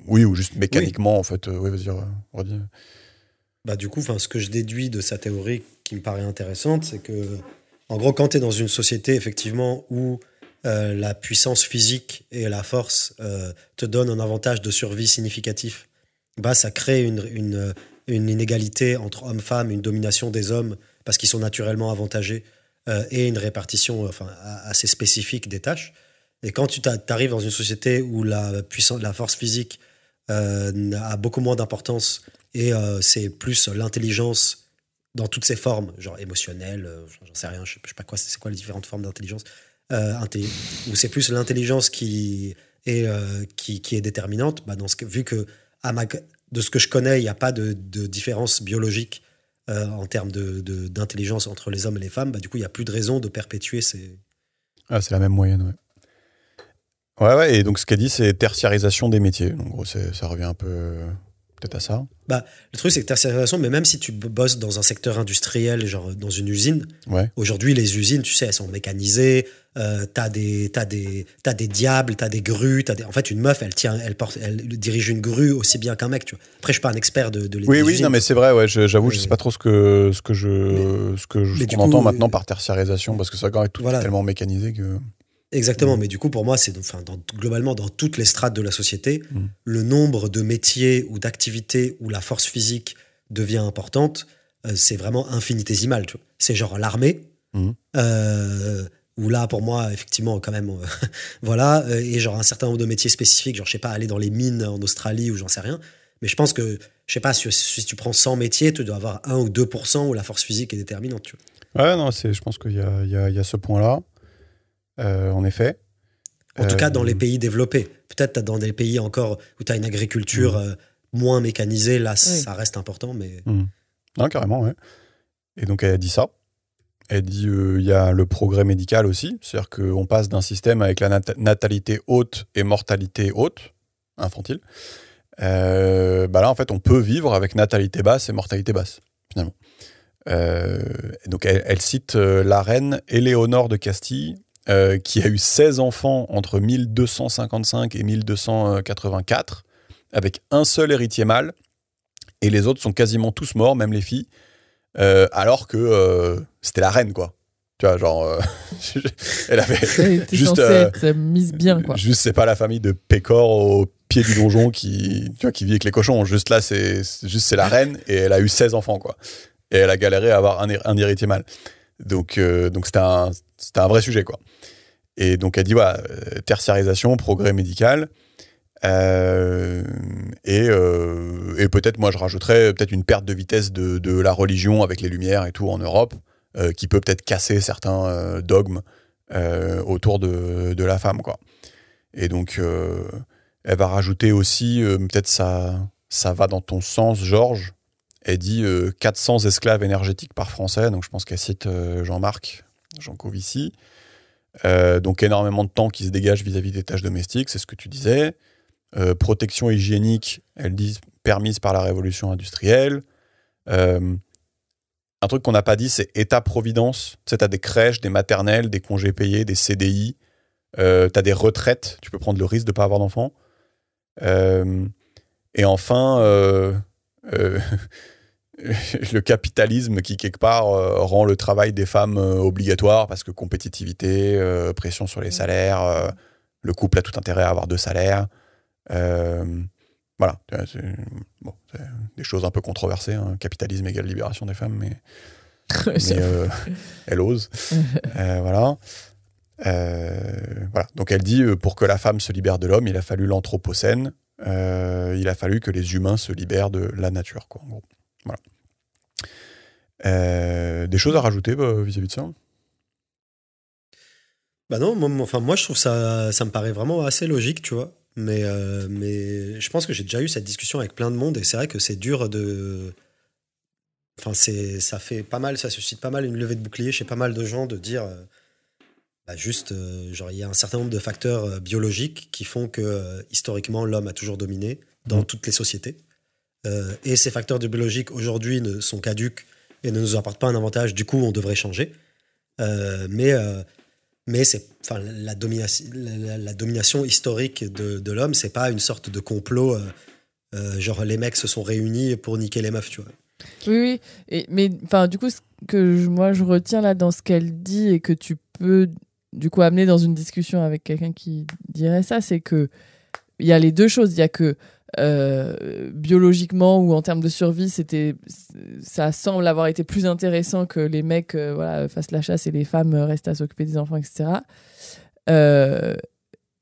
Oui, ou juste mécaniquement, en fait. Oui, vas-y, redis. Du coup, ce que je déduis de sa théorie qui me paraît intéressante, c'est que, en gros, quand tu es dans une société, effectivement, où la puissance physique et la force te donnent un avantage de survie significatif, ça crée une inégalité entre hommes-femmes, une domination des hommes parce qu'ils sont naturellement avantagés et une répartition assez spécifique des tâches. Et quand tu arrives dans une société où la force physique a beaucoup moins d'importance et c'est plus l'intelligence dans toutes ses formes, genre émotionnelle, j'en sais rien, je sais pas quoi, c'est quoi les différentes formes d'intelligence, où c'est plus l'intelligence qui est déterminante, vu que de ce que je connais, il n'y a pas de différence biologique en termes d'intelligence entre les hommes et les femmes, du coup, il n'y a plus de raison de perpétuer ces... Ah, c'est la même moyenne, ouais. Ouais, et donc ce qu'elle dit, c'est tertiarisation des métiers. En gros, ça revient un peu peut-être à ça. Le truc, c'est que tertiarisation, mais même si tu bosses dans un secteur industriel, genre dans une usine, Ouais. aujourd'hui, les usines, tu sais, elles sont mécanisées, t'as des diables, t'as des grues, en fait, une meuf, elle dirige une grue aussi bien qu'un mec, tu vois. Après, je suis pas un expert de des Oui, usines. non, mais c'est vrai, ouais, j'avoue, je sais pas trop ce qu'on entend maintenant par tertiarisation, parce que c'est quand même tout voilà. tellement mécanisé que... Exactement, mais du coup, pour moi, c'est globalement dans toutes les strates de la société, le nombre de métiers ou d'activités où la force physique devient importante, c'est vraiment infinitésimal. Tu vois. C'est genre l'armée, où là, pour moi, effectivement, quand même, voilà, et genre un certain nombre de métiers spécifiques, genre, je sais pas, aller dans les mines en Australie ou j'en sais rien, mais je pense que, je sais pas, si tu prends 100 métiers, tu dois avoir 1 ou 2% où la force physique est déterminante. Tu vois. Ouais, non, je pense qu'il y a ce point-là. En effet. En tout cas, dans les pays développés. Peut-être dans des pays encore où tu as une agriculture moins mécanisée, là, ça reste important. Mais... Non, carrément, ouais. Et donc, elle a dit ça. Elle dit il y a le progrès médical aussi. C'est-à-dire qu'on passe d'un système avec la natalité haute et mortalité haute, infantile. Là, en fait, on peut vivre avec natalité basse et mortalité basse, finalement. Donc, elle cite la reine Éléonore de Castille, qui a eu 16 enfants entre 1255 et 1284, avec un seul héritier mâle, et les autres sont quasiment tous morts, même les filles, alors que c'était la reine, quoi. Tu vois, genre, elle avait juste être mise bien, quoi. Juste, c'est pas la famille de Pécor au pied du donjon qui vit avec les cochons. Juste là, c'est la reine, et elle a eu 16 enfants, quoi. Et elle a galéré à avoir un héritier mâle. Donc c'était un vrai sujet, quoi. Et donc elle dit voilà, tertiarisation, progrès médical, et peut-être moi je rajouterais peut-être une perte de vitesse de la religion avec les Lumières et tout en Europe, qui peut peut-être casser certains dogmes autour de la femme, quoi. Et donc elle va rajouter aussi, peut-être ça va dans ton sens, Georges. Elle dit 400 esclaves énergétiques par Français, donc je pense qu'elle cite Jean-Marc Jancovici. Donc énormément de temps qui se dégage vis-à-vis des tâches domestiques, c'est ce que tu disais. Protection hygiénique, elle dit permise par la révolution industrielle. Un truc qu'on n'a pas dit, c'est État-providence. Tu sais, t'as des crèches, des maternelles, des congés payés, des CDI. T'as des retraites, tu peux prendre le risque de ne pas avoir d'enfant. Et enfin... le capitalisme qui, quelque part, rend le travail des femmes obligatoire parce que compétitivité, pression sur les salaires, le couple a tout intérêt à avoir 2 salaires. Voilà. C'est des choses un peu controversées. Hein. Capitalisme égale libération des femmes, mais elle ose. Voilà. Voilà. Donc elle dit, pour que la femme se libère de l'homme, il a fallu l'anthropocène. Il a fallu que les humains se libèrent de la nature, quoi, en gros. Voilà. Des choses à rajouter vis-à-vis de ça? Bah non, moi je trouve ça me paraît vraiment assez logique, tu vois. Mais je pense que j'ai déjà eu cette discussion avec plein de monde et c'est vrai que c'est dur de... Enfin, ça fait pas mal, ça suscite pas mal une levée de bouclier chez pas mal de gens de dire... genre, il y a un certain nombre de facteurs biologiques qui font que, historiquement, l'homme a toujours dominé dans toutes les sociétés. Et ces facteurs biologiques, aujourd'hui, sont caducs et ne nous apportent pas un avantage. Du coup, on devrait changer. Mais la domination historique de l'homme, c'est pas une sorte de complot, genre les mecs se sont réunis pour niquer les meufs, tu vois. Oui. Mais du coup, ce que moi je retiens là dans ce qu'elle dit et que tu peux du coup amener dans une discussion avec quelqu'un qui dirait ça, c'est que il y a les deux choses. Il y a que biologiquement ou en termes de survie, ça semble avoir été plus intéressant que les mecs fassent la chasse et les femmes restent à s'occuper des enfants, etc.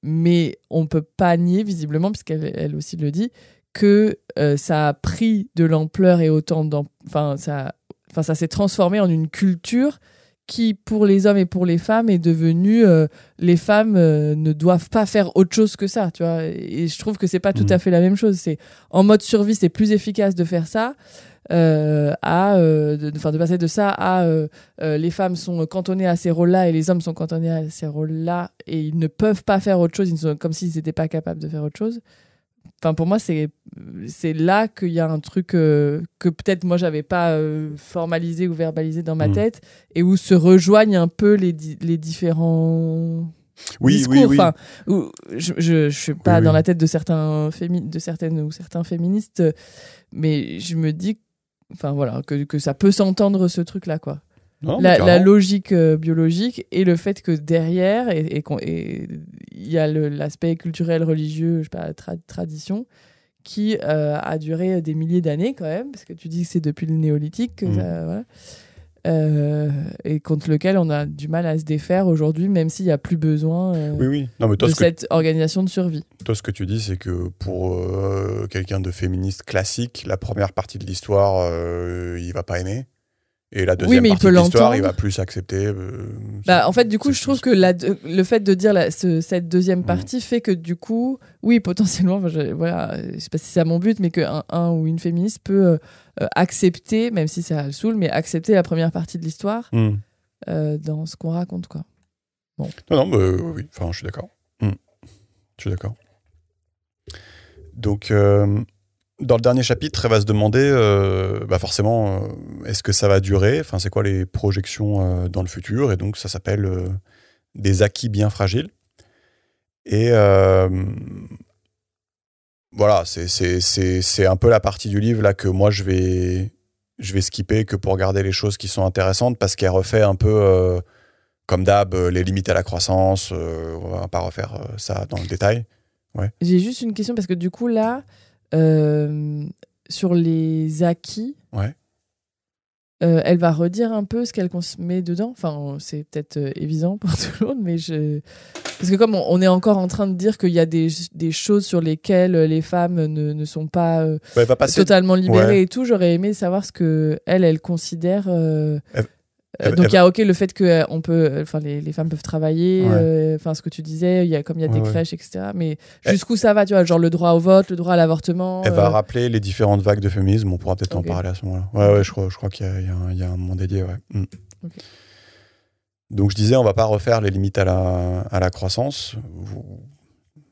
Mais on peut pas nier, visiblement, puisqu'elle aussi le dit, que ça a pris de l'ampleur et autant ça s'est transformé en une culture qui, pour les hommes et pour les femmes, est devenue les femmes ne doivent pas faire autre chose que ça, tu vois. Et je trouve que c'est pas tout à fait la même chose. C'est en mode survie, c'est plus efficace de faire ça de passer de ça à les femmes sont cantonnées à ces rôles-là et les hommes sont cantonnés à ces rôles-là et ils ne peuvent pas faire autre chose, ils sont comme s'ils n'étaient pas capables de faire autre chose. Enfin, pour moi, c'est là qu'il y a un truc que peut-être moi, j'avais pas formalisé ou verbalisé dans ma tête, et où se rejoignent un peu les différents discours. Enfin, où je suis pas dans la tête de certaines ou certains féministes, mais je me dis, enfin voilà, que ça peut s'entendre, ce truc-là, quoi. Non, la logique biologique, et le fait que derrière, et il y a l'aspect culturel, religieux, je sais pas, tradition, qui a duré des milliers d'années quand même, parce que tu dis que c'est depuis le néolithique que ça, voilà. Et contre lequel on a du mal à se défaire aujourd'hui, même s'il n'y a plus besoin Non, mais toi, de cette organisation de survie. Toi, ce que tu dis, c'est que pour quelqu'un de féministe classique, la première partie de l'histoire, il va pas aimer. Et la deuxième partie de l'histoire, il va plus accepter. En fait, du coup, je trouve que le fait de dire cette deuxième partie fait que, du coup, oui, potentiellement, voilà, je sais pas si c'est à mon but, mais qu'un ou une féministe peut accepter, même si ça le saoule, mais accepter la première partie de l'histoire dans ce qu'on raconte, quoi. Bon. Non, oui, enfin, je suis d'accord. Je suis d'accord. Donc, dans le dernier chapitre, elle va se demander, forcément, est-ce que ça va durer ? Enfin, c'est quoi les projections dans le futur ? Et donc, ça s'appelle des acquis bien fragiles. Et voilà, c'est un peu la partie du livre là que moi je vais skipper que pour garder les choses qui sont intéressantes, parce qu'elle refait un peu comme d'hab les limites à la croissance. On va pas refaire ça dans le détail. Ouais. J'ai juste une question, parce que du coup là, sur les acquis, elle va redire un peu ce qu'elle met dedans. Enfin, c'est peut-être évident pour tout le monde, mais parce que comme on est encore en train de dire qu'il y a des choses sur lesquelles les femmes ne sont pas totalement libérées et tout, j'aurais aimé savoir ce que elle considère. Donc il y a le fait que on peut, enfin les femmes peuvent travailler, enfin ce que tu disais, il y a des crèches, etc. Mais jusqu'où ça va, tu vois, genre le droit au vote, le droit à l'avortement. Elle va rappeler les différentes vagues de féminisme. On pourra peut-être en parler à ce moment-là. Ouais, je crois qu'il y a un moment dédié. Ouais. Okay. Donc je disais, on va pas refaire les limites à la croissance.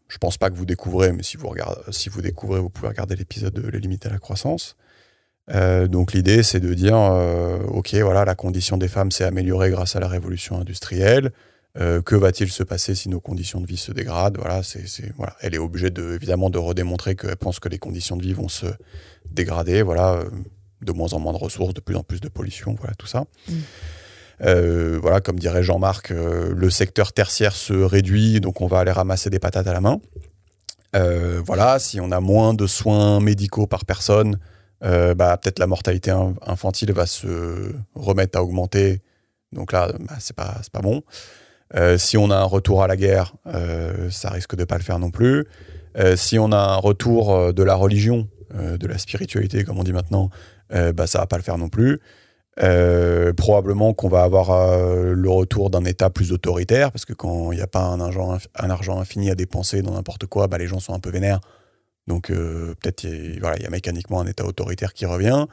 Je pense pas que vous découvrez, mais si vous découvrez, vous pouvez regarder l'épisode de les limites à la croissance. Donc l'idée, c'est de dire ok, voilà, la condition des femmes s'est améliorée grâce à la révolution industrielle. Que va-t-il se passer si nos conditions de vie se dégradent ? Voilà, voilà. Elle est obligée évidemment de redémontrer qu'elle pense que les conditions de vie vont se dégrader. Voilà, de moins en moins de ressources, de plus en plus de pollution, voilà tout ça. Voilà, comme dirait Jean-Marc, le secteur tertiaire se réduit, donc on va aller ramasser des patates à la main. Voilà, si on a moins de soins médicaux par personne, peut-être la mortalité infantile va se remettre à augmenter. Donc là, c'est pas bon. Si on a un retour à la guerre, ça risque de pas le faire non plus. Si on a un retour de la religion, de la spiritualité, comme on dit maintenant, ça va pas le faire non plus. Probablement qu'on va avoir le retour d'un État plus autoritaire, parce que quand il n'y a pas un argent infini à dépenser dans n'importe quoi, les gens sont un peu vénères. Donc peut-être il y a mécaniquement un État autoritaire qui revient.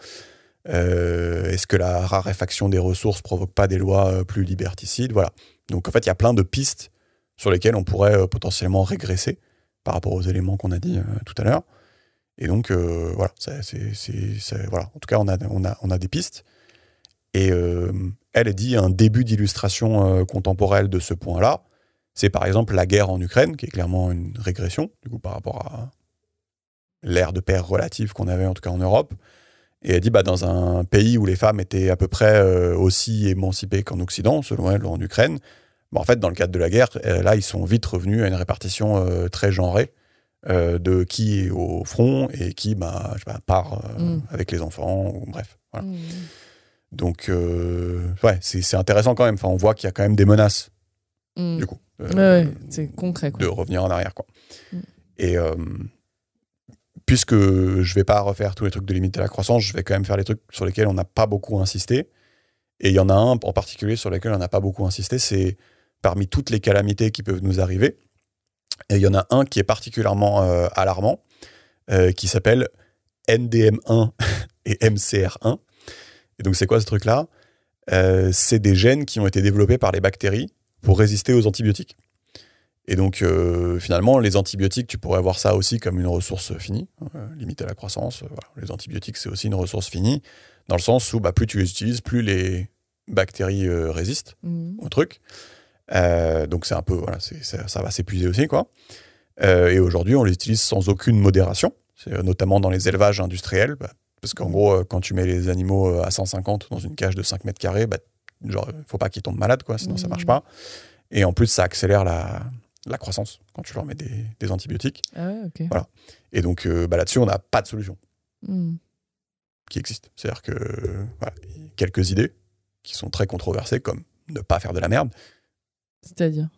Est-ce que la raréfaction des ressources provoque pas des lois plus liberticides ? Voilà. Donc en fait, il y a plein de pistes sur lesquelles on pourrait potentiellement régresser par rapport aux éléments qu'on a dit tout à l'heure. Et donc voilà, voilà. En tout cas, on a des pistes. Et elle dit un début d'illustration contemporaine de ce point-là. C'est par exemple la guerre en Ukraine, qui est clairement une régression, du coup, par rapport à l'ère de paix relative qu'on avait, en tout cas en Europe. Et elle dit, dans un pays où les femmes étaient à peu près aussi émancipées qu'en Occident, selon elle, en Ukraine, en fait, dans le cadre de la guerre, là, ils sont vite revenus à une répartition très genrée de qui est au front et qui part avec les enfants, ou bref. Voilà. Donc, c'est intéressant quand même. Enfin, on voit qu'il y a quand même des menaces, du coup. C'est concret, quoi. De revenir en arrière, quoi. Et puisque je vais pas refaire tous les trucs de limite à la croissance, je vais quand même faire les trucs sur lesquels on n'a pas beaucoup insisté. Et il y en a un en particulier sur lequel on n'a pas beaucoup insisté, c'est parmi toutes les calamités qui peuvent nous arriver. Et il y en a un qui est particulièrement alarmant, qui s'appelle NDM1 et MCR1. Et donc, c'est quoi ce truc-là ? C'est des gènes qui ont été développés par les bactéries pour résister aux antibiotiques. Et donc, finalement, les antibiotiques, tu pourrais voir ça aussi comme une ressource finie, limiter la croissance. Voilà. Les antibiotiques, c'est aussi une ressource finie, dans le sens où plus tu les utilises, plus les bactéries résistent au truc. Donc, c'est un peu, voilà, ça va s'épuiser aussi, quoi. Et aujourd'hui, on les utilise sans aucune modération, notamment dans les élevages industriels, parce qu'en gros, quand tu mets les animaux à 150 dans une cage de 5 mètres carrés, genre, il ne faut pas qu'ils tombent malades, quoi, sinon ça ne marche pas. Et en plus, ça accélère la croissance quand tu leur mets des antibiotiques. Ah ouais, ok. Voilà. Et donc, là-dessus, on n'a pas de solution qui existe. C'est-à-dire que voilà, quelques idées qui sont très controversées, comme ne pas faire de la merde. C'est-à-dire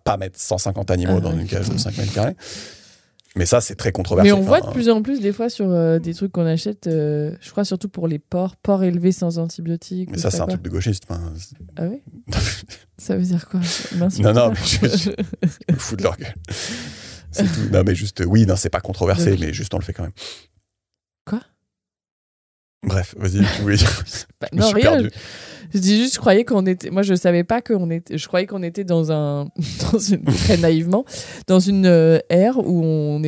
pas mettre 150 animaux dans une cage de 5 mètres carrés. Mais ça, c'est très controversé. Mais on voit de plus en plus, des fois, sur des trucs qu'on achète, je crois surtout pour les porcs élevés sans antibiotiques. Mais ça, c'est un truc de gauchiste. Ah oui. Ça veut dire quoi? Non, mais je me fous de leur gueule. C'est tout. Non, mais juste, oui, non, c'est pas controversé, mais juste on le fait quand même. Quoi? Bref, vas-y, tu voulais dire. Non, rien. Perdu. Je dis juste, je croyais qu'on était. Moi, je savais pas qu'on était. Je croyais qu'on était très naïvement, dans une ère où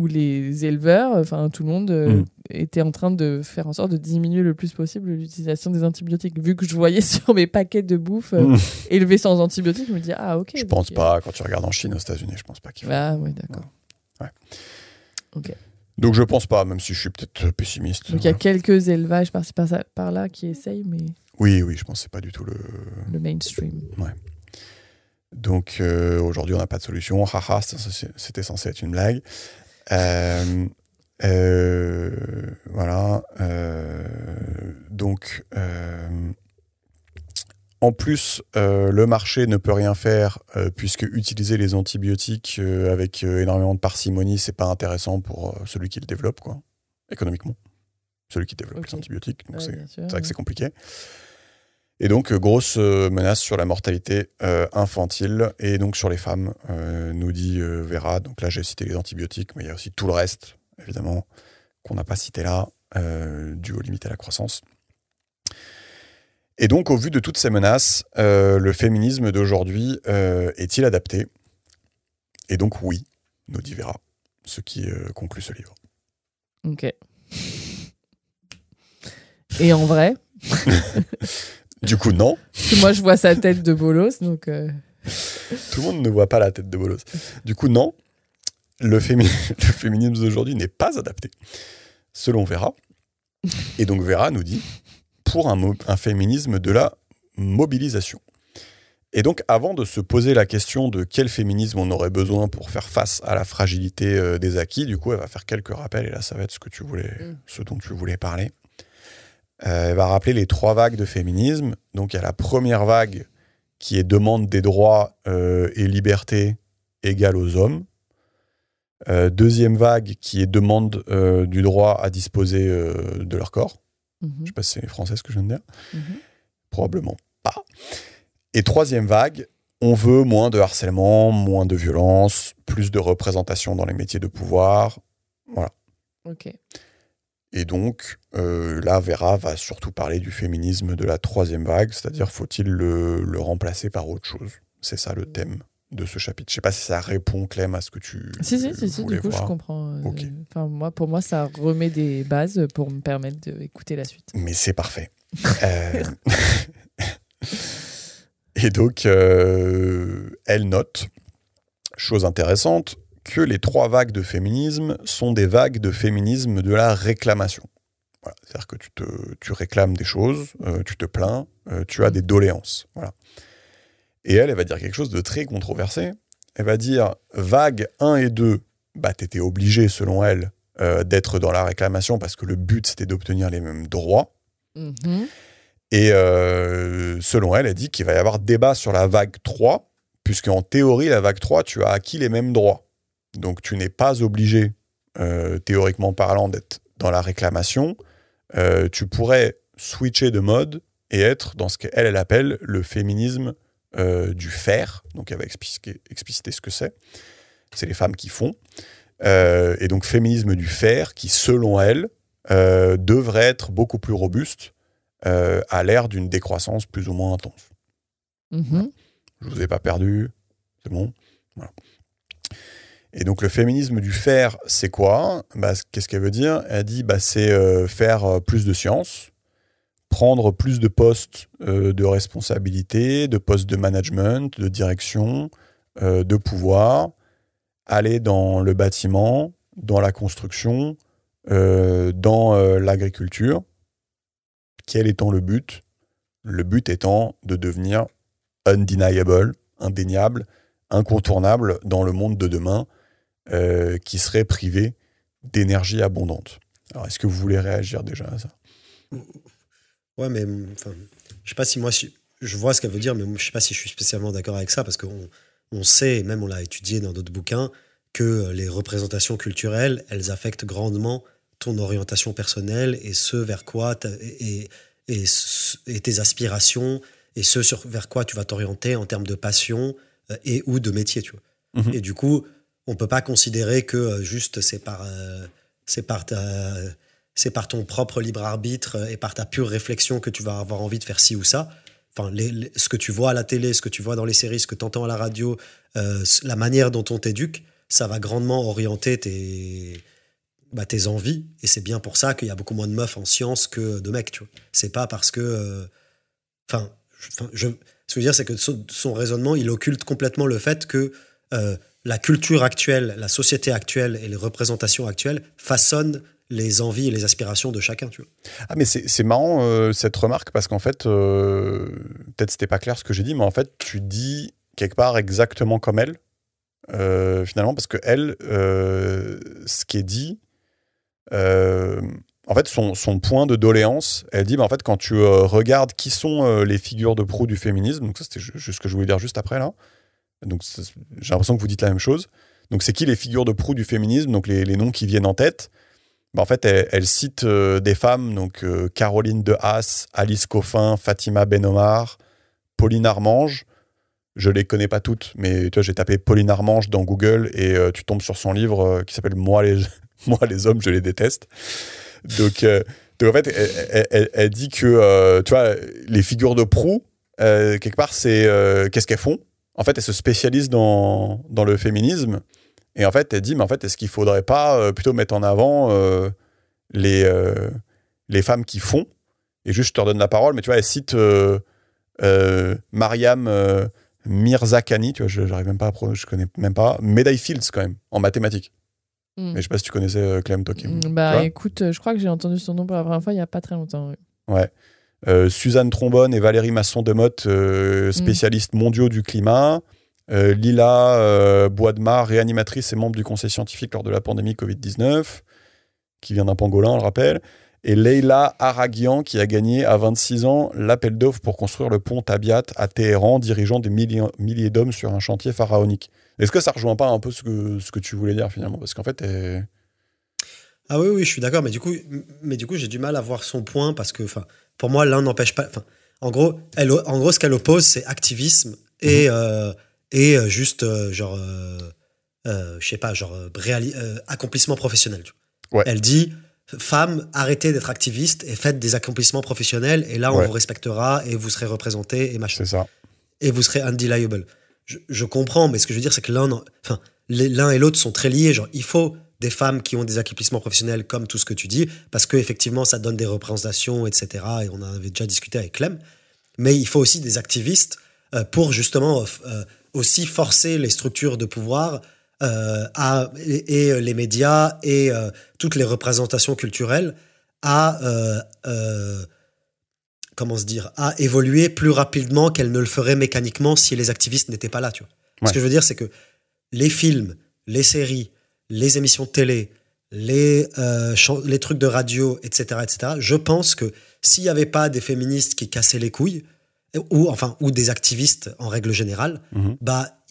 les éleveurs, enfin tout le monde, était en train de faire en sorte de diminuer le plus possible l'utilisation des antibiotiques. Vu que je voyais sur mes paquets de bouffe élevés sans antibiotiques, je me dis ok. Je pense pas. Quand tu regardes en Chine, aux États-Unis, je pense pas qu'il faut. Ah oui, d'accord. Ouais. Ok. Donc je pense pas, même si je suis peut-être pessimiste. Donc il y a quelques élevages par-ci par-là qui essayent, mais. Oui, je pense que c'est pas du tout le mainstream. Ouais. Donc aujourd'hui, on n'a pas de solution. Haha, c'était censé être une blague. Voilà. Donc, en plus, le marché ne peut rien faire puisque utiliser les antibiotiques avec énormément de parcimonie, c'est pas intéressant pour celui qui le développe, quoi, économiquement. Celui qui développe les antibiotiques. Donc c'est vrai que c'est compliqué. Et donc, grosse menace sur la mortalité infantile et donc sur les femmes, nous dit Vera. Donc là, j'ai cité les antibiotiques, mais il y a aussi tout le reste, évidemment, qu'on n'a pas cité là, dû aux limites à la croissance. Et donc, au vu de toutes ces menaces, le féminisme d'aujourd'hui est-il adapté? Et donc, oui, nous dit Vera, ce qui conclut ce livre. Ok. Et en vrai Du coup, non. Moi, je vois sa tête de bolos, donc... Tout le monde ne voit pas la tête de bolos. Du coup, non. Le féminisme d'aujourd'hui n'est pas adapté, selon Vera. Et donc, Vera nous dit, pour un féminisme de la mobilisation. Et donc, avant de se poser la question de quel féminisme on aurait besoin pour faire face à la fragilité des acquis, du coup, elle va faire quelques rappels, et là, ça va être ce dont tu voulais parler. Elle va rappeler les 3 vagues de féminisme. Donc, il y a la première vague qui est demande des droits et libertés égales aux hommes. Deuxième vague qui est demande du droit à disposer de leur corps. Je ne sais pas si c'est français ce que je viens de dire. Probablement pas. Et troisième vague, on veut moins de harcèlement, moins de violence, plus de représentation dans les métiers de pouvoir. Voilà. Ok. Et donc, là, Vera va surtout parler du féminisme de la troisième vague, c'est-à-dire faut-il le remplacer par autre chose? C'est ça le thème de ce chapitre. Je ne sais pas si ça répond, Clem, à ce que tu Si, voulais du coup, voir. je comprends. Okay. Pour moi, ça remet des bases pour me permettre d'écouter la suite. Mais c'est parfait. Et donc, elle note, chose intéressante, que les 3 vagues de féminisme sont des vagues de féminisme de la réclamation. Voilà. C'est-à-dire que tu réclames des choses, tu te plains, tu as des doléances. Voilà. Et elle va dire quelque chose de très controversé. Elle va dire, vague 1 et 2, t'étais obligé, selon elle, d'être dans la réclamation parce que le but, c'était d'obtenir les mêmes droits. Et selon elle, elle dit qu'il va y avoir débat sur la vague 3, puisqu'en théorie, la vague 3, tu as acquis les mêmes droits. Donc, tu n'es pas obligé, théoriquement parlant, d'être dans la réclamation. Tu pourrais switcher de mode et être dans ce qu'elle appelle le féminisme du faire. Donc, elle va expliciter ce que c'est. C'est les femmes qui font. Et donc, féminisme du faire qui, selon elle, devrait être beaucoup plus robuste à l'ère d'une décroissance plus ou moins intense. Voilà. Je ne vous ai pas perdu. C'est bon. Voilà. Et donc, le féminisme du faire, c'est quoi ? Qu'est-ce qu'elle veut dire ? Elle dit c'est faire plus de science, prendre plus de postes de responsabilité, de postes de management, de direction, de pouvoir, aller dans le bâtiment, dans la construction, dans l'agriculture. Quel étant le but ? Le but étant de devenir undeniable, indéniable, incontournable dans le monde de demain, qui serait privé d'énergie abondante. Alors, est-ce que vous voulez réagir déjà à ça ? Ouais, mais je sais pas si moi, je vois ce qu'elle veut dire, mais je sais pas si je suis spécialement d'accord avec ça, parce qu'on sait, et même on l'a étudié dans d'autres bouquins, que les représentations culturelles, elles affectent grandement ton orientation personnelle et ce vers quoi et tes aspirations et ce vers quoi tu vas t'orienter en termes de passion et ou de métier, tu vois. Et du coup, on peut pas considérer que juste c'est par ton propre libre arbitre et par ta pure réflexion que tu vas avoir envie de faire ci ou ça. Enfin, ce que tu vois à la télé, ce que tu vois dans les séries, ce que tu entends à la radio, la manière dont on t'éduque, ça va grandement orienter tes envies. Et c'est bien pour ça qu'il y a beaucoup moins de meufs en sciences que de mecs, tu vois. C'est pas parce que... ce que je veux dire, c'est que son raisonnement, il occulte complètement le fait que la culture actuelle, la société actuelle et les représentations actuelles façonnent les envies et les aspirations de chacun, tu vois. Ah, mais c'est marrant cette remarque, parce qu'en fait, peut-être c'était pas clair ce que j'ai dit, mais en fait, tu dis quelque part exactement comme elle, finalement, parce que elle, ce qui est dit, en fait, son point de doléance, elle dit, en fait, quand tu regardes qui sont les figures de proue du féminisme, donc ça c'était juste ce que je voulais dire juste après là, donc j'ai l'impression que vous dites la même chose. Donc c'est qui les figures de proue du féminisme, donc les noms qui viennent en tête. En fait, elle cite des femmes, donc Caroline de Haas, Alice Coffin, Fatima Benomar, Pauline Armange. Je les connais pas toutes, mais tu vois, j'ai tapé Pauline Armange dans Google et tu tombes sur son livre qui s'appelle Moi les hommes, je les déteste. Donc en fait, elle dit que tu vois, les figures de proue, quelque part, c'est qu'est-ce qu'elles font ? En fait, elles se spécialisent dans le féminisme. Et en fait, elle dit, mais en fait, est-ce qu'il ne faudrait pas plutôt mettre en avant les femmes qui font ? Et juste, je te redonne la parole, mais tu vois, elle cite Mariam Mirzakhani, tu vois, j'arrive même pas à prononcer, je connais même pas, médaille Fields quand même, en mathématiques. Mais je sais pas si tu connaissais Clem Tokim. Écoute, je crois que j'ai entendu son nom pour la première fois il y a pas très longtemps. Ouais. Suzanne Trombone et Valérie Masson-Demotte, spécialistes mondiaux du climat. Lila Bois-de-Mar, réanimatrice et membre du conseil scientifique lors de la pandémie Covid-19, qui vient d'un pangolin, on le rappelle. Et Leila Aragian, qui a gagné à 26 ans l'appel d'offres pour construire le pont Tabiat à Téhéran, dirigeant des milliers d'hommes sur un chantier pharaonique. Est-ce que ça rejoint pas un peu ce que tu voulais dire finalement ? Parce qu'en fait... Ah oui, je suis d'accord, mais du coup, j'ai du mal à voir son point, parce que pour moi, l'un n'empêche pas... En gros, ce qu'elle oppose, c'est activisme et juste, je sais pas, accomplissement professionnel. Ouais. Elle dit... Femmes, arrêtez d'être activistes et faites des accomplissements professionnels, et là on vous respectera et vous serez représentés et machin. C'est ça. Et vous serez undeniable. Je comprends, mais ce que je veux dire, c'est que l'un et l'autre sont très liés. Genre, il faut des femmes qui ont des accomplissements professionnels, comme tout ce que tu dis, parce que effectivement ça donne des représentations, etc. Et on en avait déjà discuté avec Clem. Mais il faut aussi des activistes pour justement aussi forcer les structures de pouvoir et les médias et toutes les représentations culturelles à évoluer plus rapidement qu'elles ne le feraient mécaniquement si les activistes n'étaient pas là, tu vois. Ce que je veux dire, c'est que les films, les séries, les émissions de télé, les trucs de radio, etc., je pense que s'il n'y avait pas des féministes qui cassaient les couilles, ou des activistes en règle générale,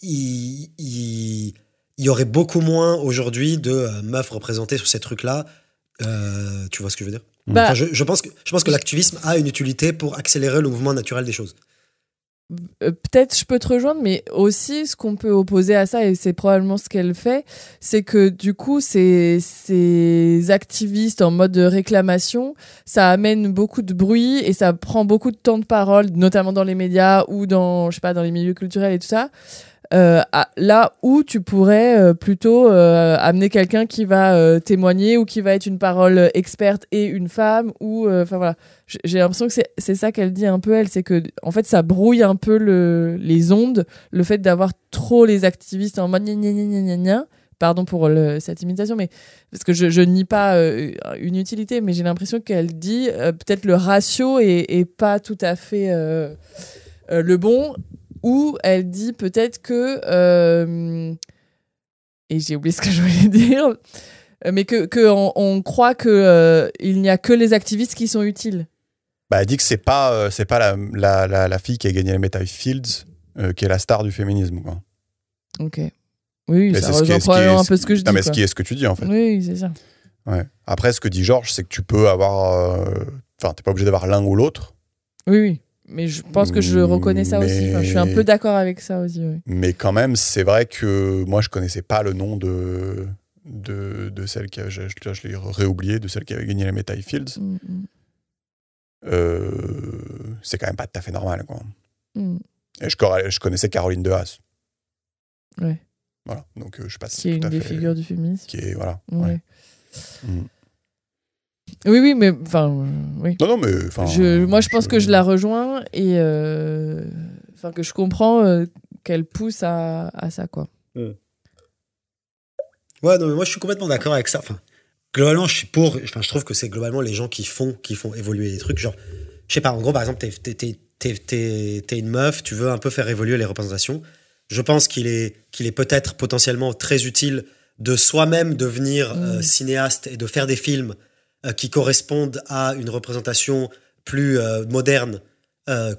il y aurait beaucoup moins aujourd'hui de meufs représentées sur ces trucs-là. Tu vois ce que je veux dire ? Je pense que l'activisme a une utilité pour accélérer le mouvement naturel des choses. Peut-être je peux te rejoindre, mais aussi ce qu'on peut opposer à ça, et c'est probablement ce qu'elle fait, c'est que du coup ces activistes en mode de réclamation, ça amène beaucoup de bruit et ça prend beaucoup de temps de parole, notamment dans les médias ou dans les milieux culturels et tout ça. là où tu pourrais plutôt amener quelqu'un qui va témoigner ou qui va être une parole experte et une femme ou enfin voilà, j'ai l'impression que c'est ça qu'elle dit un peu, elle, c'est que en fait ça brouille un peu les ondes, le fait d'avoir trop les activistes en mode gna gna gna gna gna gna. Pardon pour cette imitation, mais parce que je nie pas une utilité, mais j'ai l'impression qu'elle dit peut-être le ratio est pas tout à fait le bon, ou elle dit peut-être que et j'ai oublié ce que je voulais dire, mais que on croit que il n'y a que les activistes qui sont utiles. Bah, elle dit que c'est pas la fille qui a gagné les médailles Fields qui est la star du féminisme, quoi. Ok. Oui, mais ça rejoint probablement un peu ce que je dis. Non, mais quoi. ce qui est ce que tu dis, en fait. Oui, c'est ça. Ouais. Après, ce que dit Georges, c'est que tu peux avoir... Enfin, t'es pas obligé d'avoir l'un ou l'autre. Oui. Mais je pense que je reconnais ça aussi. Enfin, je suis un peu d'accord avec ça aussi. Oui. Mais quand même, c'est vrai que moi, je connaissais pas le nom de celle qui a... Je l'ai réoublié, de celle qui avait gagné les médailles Fields. C'est quand même pas tout à fait normal, quoi. Et je connaissais Caroline de Haas. Ouais. Voilà, donc je sais pas si qui est une des figures du féminisme. Qui est, voilà. Ouais. Oui, mais enfin, oui. Non, mais enfin. Moi, je pense que je la rejoins et enfin que je comprends qu'elle pousse à ça, quoi. Ouais, non, mais moi je suis complètement d'accord avec ça. Enfin, globalement, je suis pour. Enfin, je trouve que c'est globalement les gens qui font évoluer les trucs. Genre, je sais pas. En gros, par exemple, t'es une meuf, tu veux un peu faire évoluer les représentations. Je pense qu'il est peut-être potentiellement très utile de soi-même devenir cinéaste et de faire des films qui correspondent à une représentation plus moderne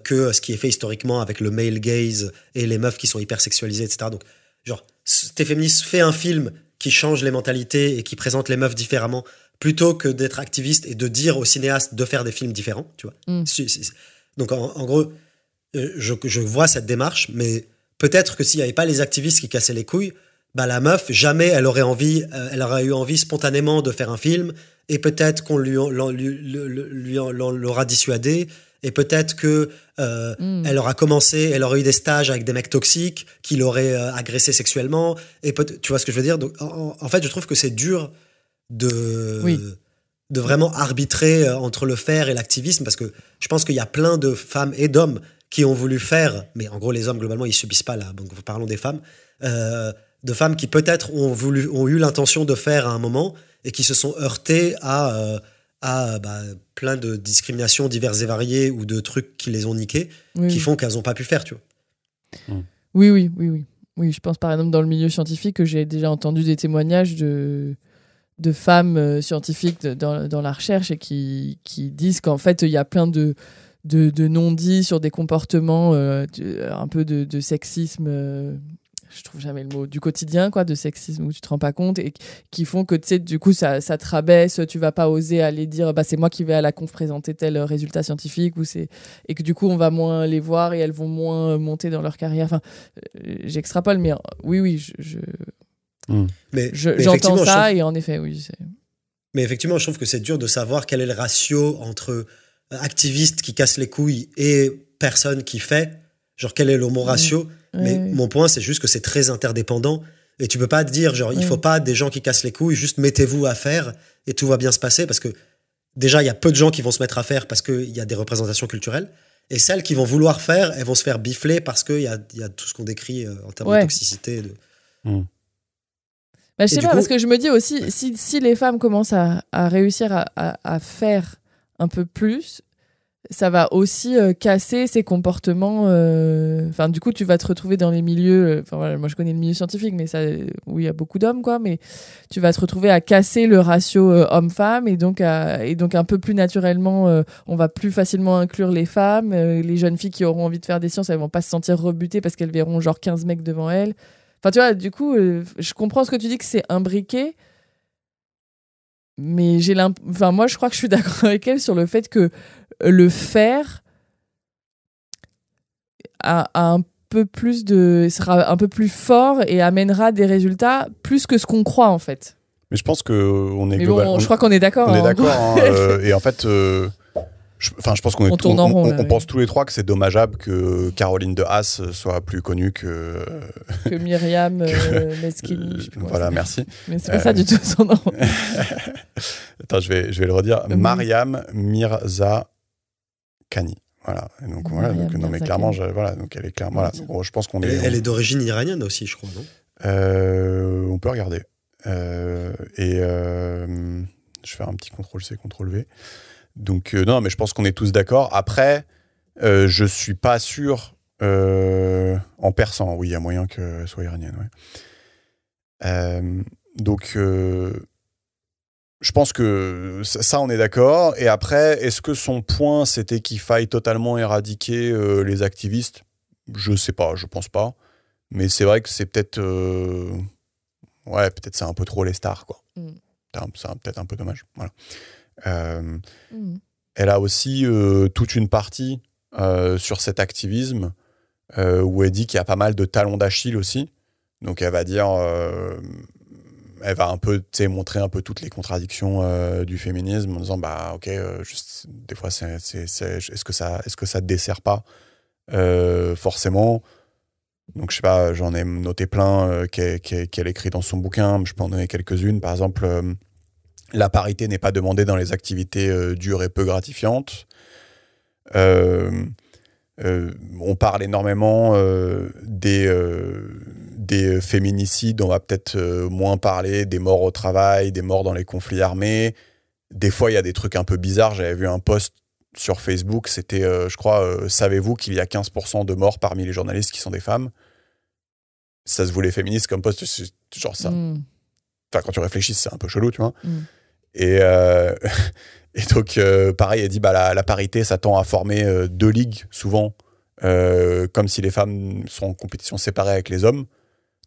que ce qui est fait historiquement avec le male gaze et les meufs qui sont hyper sexualisées, etc. Donc, genre, t'es féministe, fais un film qui change les mentalités et qui présente les meufs différemment plutôt que d'être activiste et de dire aux cinéastes de faire des films différents, tu vois. Donc, en gros, je vois cette démarche, mais peut-être que s'il n'y avait pas les activistes qui cassaient les couilles, bah la meuf, jamais elle aurait eu envie spontanément de faire un film, et peut-être qu'on l'aura dissuadé, et peut-être que elle aurait eu des stages avec des mecs toxiques qui l'auraient agressé sexuellement, et tu vois ce que je veux dire. Donc, en fait, je trouve que c'est dur de vraiment arbitrer entre le faire et l'activisme, parce que je pense qu'il y a plein de femmes et d'hommes qui ont voulu faire, mais en gros les hommes globalement ils subissent pas là, donc parlons des femmes, de femmes qui peut-être ont eu l'intention de faire à un moment et qui se sont heurtées à plein de discriminations diverses et variées ou de trucs qui les ont niquées, qui font qu'elles n'ont pas pu faire, tu vois. Oui, je pense par exemple dans le milieu scientifique que j'ai déjà entendu des témoignages de femmes scientifiques dans la recherche et qui disent qu'en fait il y a plein de non-dits sur des comportements un peu de sexisme, je trouve jamais le mot, du quotidien, quoi, de sexisme où tu te rends pas compte et qui font que, tu sais, du coup, ça te rabaisse, tu vas pas oser aller dire, bah, c'est moi qui vais à la conf présenter tel résultat scientifique, et que du coup, on va moins les voir et elles vont moins monter dans leur carrière. Enfin, j'extrapole, mais oui, j'entends ça et en effet, oui. Mais effectivement, je trouve que c'est dur de savoir quel est le ratio entre activiste qui casse les couilles et personne qui fait, genre quel est le bon ratio. Mais mon point, c'est juste que c'est très interdépendant et tu peux pas te dire genre il faut pas des gens qui cassent les couilles, juste mettez-vous à faire et tout va bien se passer, parce que déjà il y a peu de gens qui vont se mettre à faire parce qu'il y a des représentations culturelles, et celles qui vont vouloir faire, elles vont se faire bifler parce qu'il y a tout ce qu'on décrit en termes de toxicité. Bah, je sais pas, parce que je me dis aussi, si les femmes commencent à réussir à faire un peu plus, ça va aussi casser ces comportements. Enfin, du coup, tu vas te retrouver dans les milieux. Voilà, moi, je connais le milieu scientifique, mais ça, où il y a beaucoup d'hommes, quoi. Mais tu vas te retrouver à casser le ratio homme-femme, et donc un peu plus naturellement, on va plus facilement inclure les femmes. Les jeunes filles qui auront envie de faire des sciences, elles vont pas se sentir rebutées parce qu'elles verront genre 15 mecs devant elles. Enfin, tu vois, du coup, je comprends ce que tu dis, que c'est imbriqué. Mais moi, je crois que je suis d'accord avec elle sur le fait que le faire sera un peu plus fort et amènera des résultats plus que ce qu'on croit, en fait. Mais je pense qu'on est je crois qu'on est d'accord. On est d'accord. Et en fait, je pense qu'on On tourne en rond, là, on oui. pense tous les trois que c'est dommageable que Caroline de Haas soit plus connue que Myriam Meschini. Je sais plus comment voilà, ça merci. s'appelle. Mais c'est pas ça du tout son nom. Attends, je vais le redire. Oui. Mariam Mirza Kani. Voilà. Et donc voilà. Mariam Donc, non mais Mirza clairement, Kani. voilà. Donc elle est clairement. Voilà. Donc, je pense qu'on est. Elle est d'origine iranienne aussi, je crois, non? On peut regarder. Je fais un petit CTRL-C, CTRL-V. Donc, non, mais je pense qu'on est tous d'accord. Après, je suis pas sûr en persan. Oui, il y a moyen qu'elle soit iranienne. Ouais. Donc, je pense que ça, on est d'accord. Et après, est-ce que son point, c'était qu'il faille totalement éradiquer les activistes? Je sais pas, je pense pas. Mais c'est vrai que c'est peut-être... ouais, peut-être c'est un peu trop les stars, quoi. C'est peut-être un peu dommage. Voilà. Elle a aussi toute une partie sur cet activisme où elle dit qu'il y a pas mal de talons d'Achille aussi. Donc elle va dire... elle va un peu montrer un peu toutes les contradictions du féminisme en disant bah ok des fois est-ce que ça te dessert pas forcément. Donc je sais pas, j'en ai noté plein qu'elle écrit dans son bouquin. Je peux en donner quelques-unes. Par exemple, la parité n'est pas demandée dans les activités dures et peu gratifiantes. On parle énormément des féminicides, on va peut-être moins parler des morts au travail, des morts dans les conflits armés. Des fois, il y a des trucs un peu bizarres. J'avais vu un post sur Facebook, c'était, je crois, savez-vous qu'il y a 15% de morts parmi les journalistes qui sont des femmes? Ça se voulait féministe comme post, genre ça. Enfin, quand tu réfléchis, c'est un peu chelou, tu vois. Et donc, pareil, elle dit la parité, ça tend à former deux ligues, souvent, comme si les femmes sont en compétition séparée avec les hommes.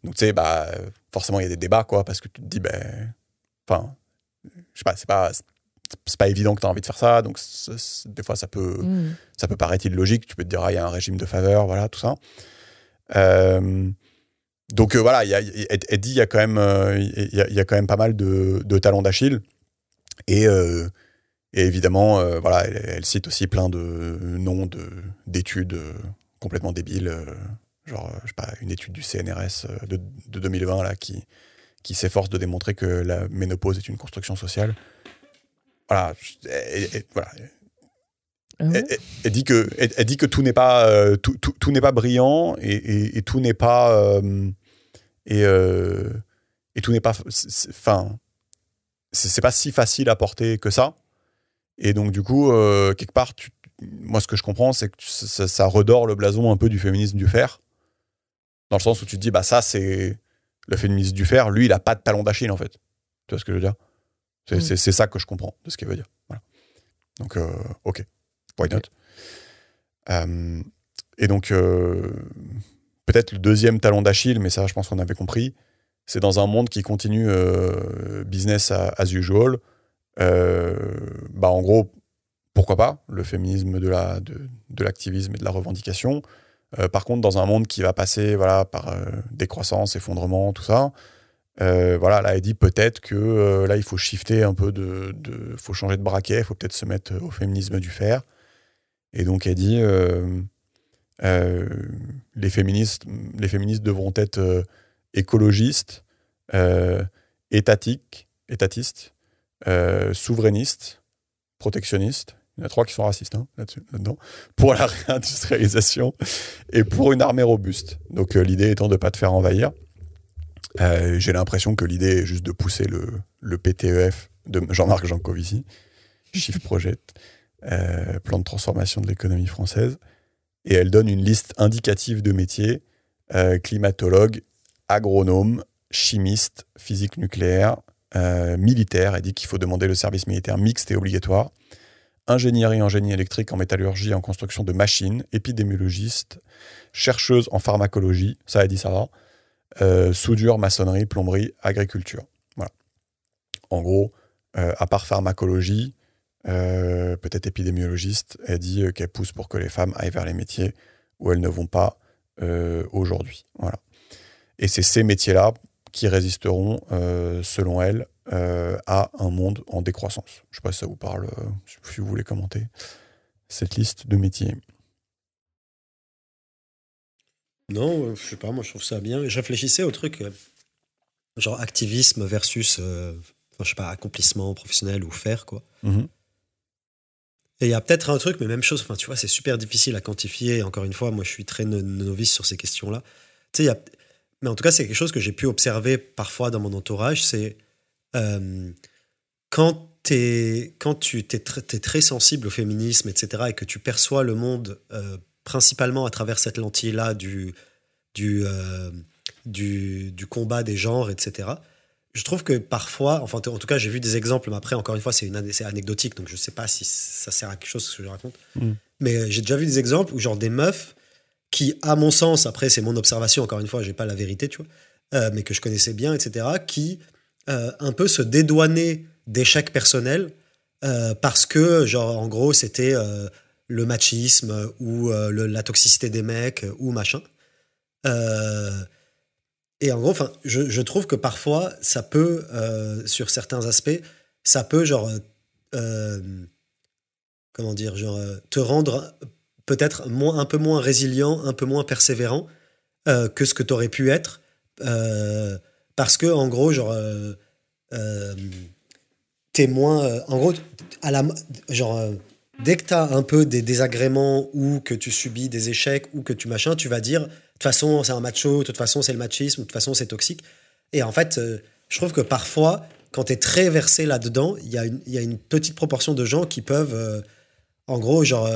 Donc, tu sais, forcément, il y a des débats, quoi, parce que tu te dis, enfin, je sais pas, c'est pas évident que tu as envie de faire ça. Donc, des fois, ça peut paraître illogique. Tu peux te dire, il y a un régime de faveur, voilà, tout ça. Donc, voilà, elle dit, il y a quand même pas mal de talons d'Achille. Et évidemment, voilà, elle cite aussi plein de noms d'études complètement débiles, genre, je sais pas, une étude du CNRS de 2020 là, qui s'efforce de démontrer que la ménopause est une construction sociale. Voilà, voilà. Elle dit que tout n'est pas tout n'est pas brillant et tout n'est pas et tout n'est pas, enfin, c'est pas si facile à porter que ça. Et donc, du coup, quelque part, moi, ce que je comprends, c'est que ça redore le blason un peu du féminisme du fer. Dans le sens où tu te dis, ça, c'est le féminisme du fer. Lui, il a pas de talon d'Achille, en fait. Tu vois ce que je veux dire? C'est ça que je comprends de ce qu'il veut dire. Voilà. Donc, ok. Why not? Et donc, peut-être le deuxième talon d'Achille, mais ça, je pense qu'on avait compris, c'est dans un monde qui continue business as usual. En gros, pourquoi pas le féminisme de l'activisme et de la revendication. Par contre, dans un monde qui va passer par décroissance, effondrement, tout ça, là, elle dit peut-être que là, il faut shifter un peu faut changer de braquet, il faut peut-être se mettre au féminisme du fer. Et donc, elle dit les féministes devront être écologistes, étatistes, souverainistes, protectionnistes. Il y en a 3 qui sont racistes là-dedans. Pour la réindustrialisation et pour une armée robuste. Donc l'idée étant de ne pas te faire envahir. J'ai l'impression que l'idée est juste de pousser le PTEF de Jean-Marc Jancovici, Shift Project, plan de transformation de l'économie française. Et elle donne une liste indicative de métiers, climatologue, agronome, chimiste, physique nucléaire, militaire. Elle dit qu'il faut demander le service militaire mixte et obligatoire. Ingénierie en génie électrique, en métallurgie, en construction de machines, épidémiologiste, chercheuse en pharmacologie, ça elle dit ça va, soudure, maçonnerie, plomberie, agriculture. Voilà. En gros, à part pharmacologie, peut-être épidémiologiste, elle dit qu'elle pousse pour que les femmes aillent vers les métiers où elles ne vont pas aujourd'hui. Voilà. Et c'est ces métiers-là qui résisteront, selon elle, à un monde en décroissance. Je ne sais pas si ça vous parle, si vous voulez commenter. cette liste de métiers? Non, je sais pas, moi je trouve ça bien. Je réfléchissais au truc, genre activisme versus, je sais pas, accomplissement professionnel ou faire, quoi. Mhm. Et il y a peut-être un truc, mais même chose, tu vois, c'est super difficile à quantifier. Et encore une fois, moi je suis très novice sur ces questions-là. Tu sais, mais en tout cas, c'est quelque chose que j'ai pu observer parfois dans mon entourage, c'est quand tu t'es très sensible au féminisme, etc., et que tu perçois le monde principalement à travers cette lentille-là du combat des genres, etc., je trouve que parfois, enfin en tout cas j'ai vu des exemples, mais après encore une fois c'est anecdotique, donc je sais pas si ça sert à quelque chose ce que je raconte, mais j'ai déjà vu des exemples où genre des meufs qui, à mon sens, après c'est mon observation, encore une fois j'ai pas la vérité, tu vois, mais que je connaissais bien, etc., qui un peu se dédouanaient d'échecs personnels parce que genre en gros c'était le machisme ou la toxicité des mecs ou machin. Et en gros, je trouve que parfois, ça peut, sur certains aspects, ça peut, genre, comment dire, genre, te rendre peut-être un peu moins résilient, un peu moins persévérant que ce que tu aurais pu être. Parce que, en gros, genre, t'es moins. En gros, genre, dès que t'as un peu des désagréments ou que tu subis des échecs ou que tu machin, tu vas dire. De toute façon, c'est un macho, de toute façon, c'est le machisme, de toute façon, c'est toxique. Et en fait, je trouve que parfois, quand tu es très versé là-dedans, il y a une petite proportion de gens qui peuvent, en gros, genre,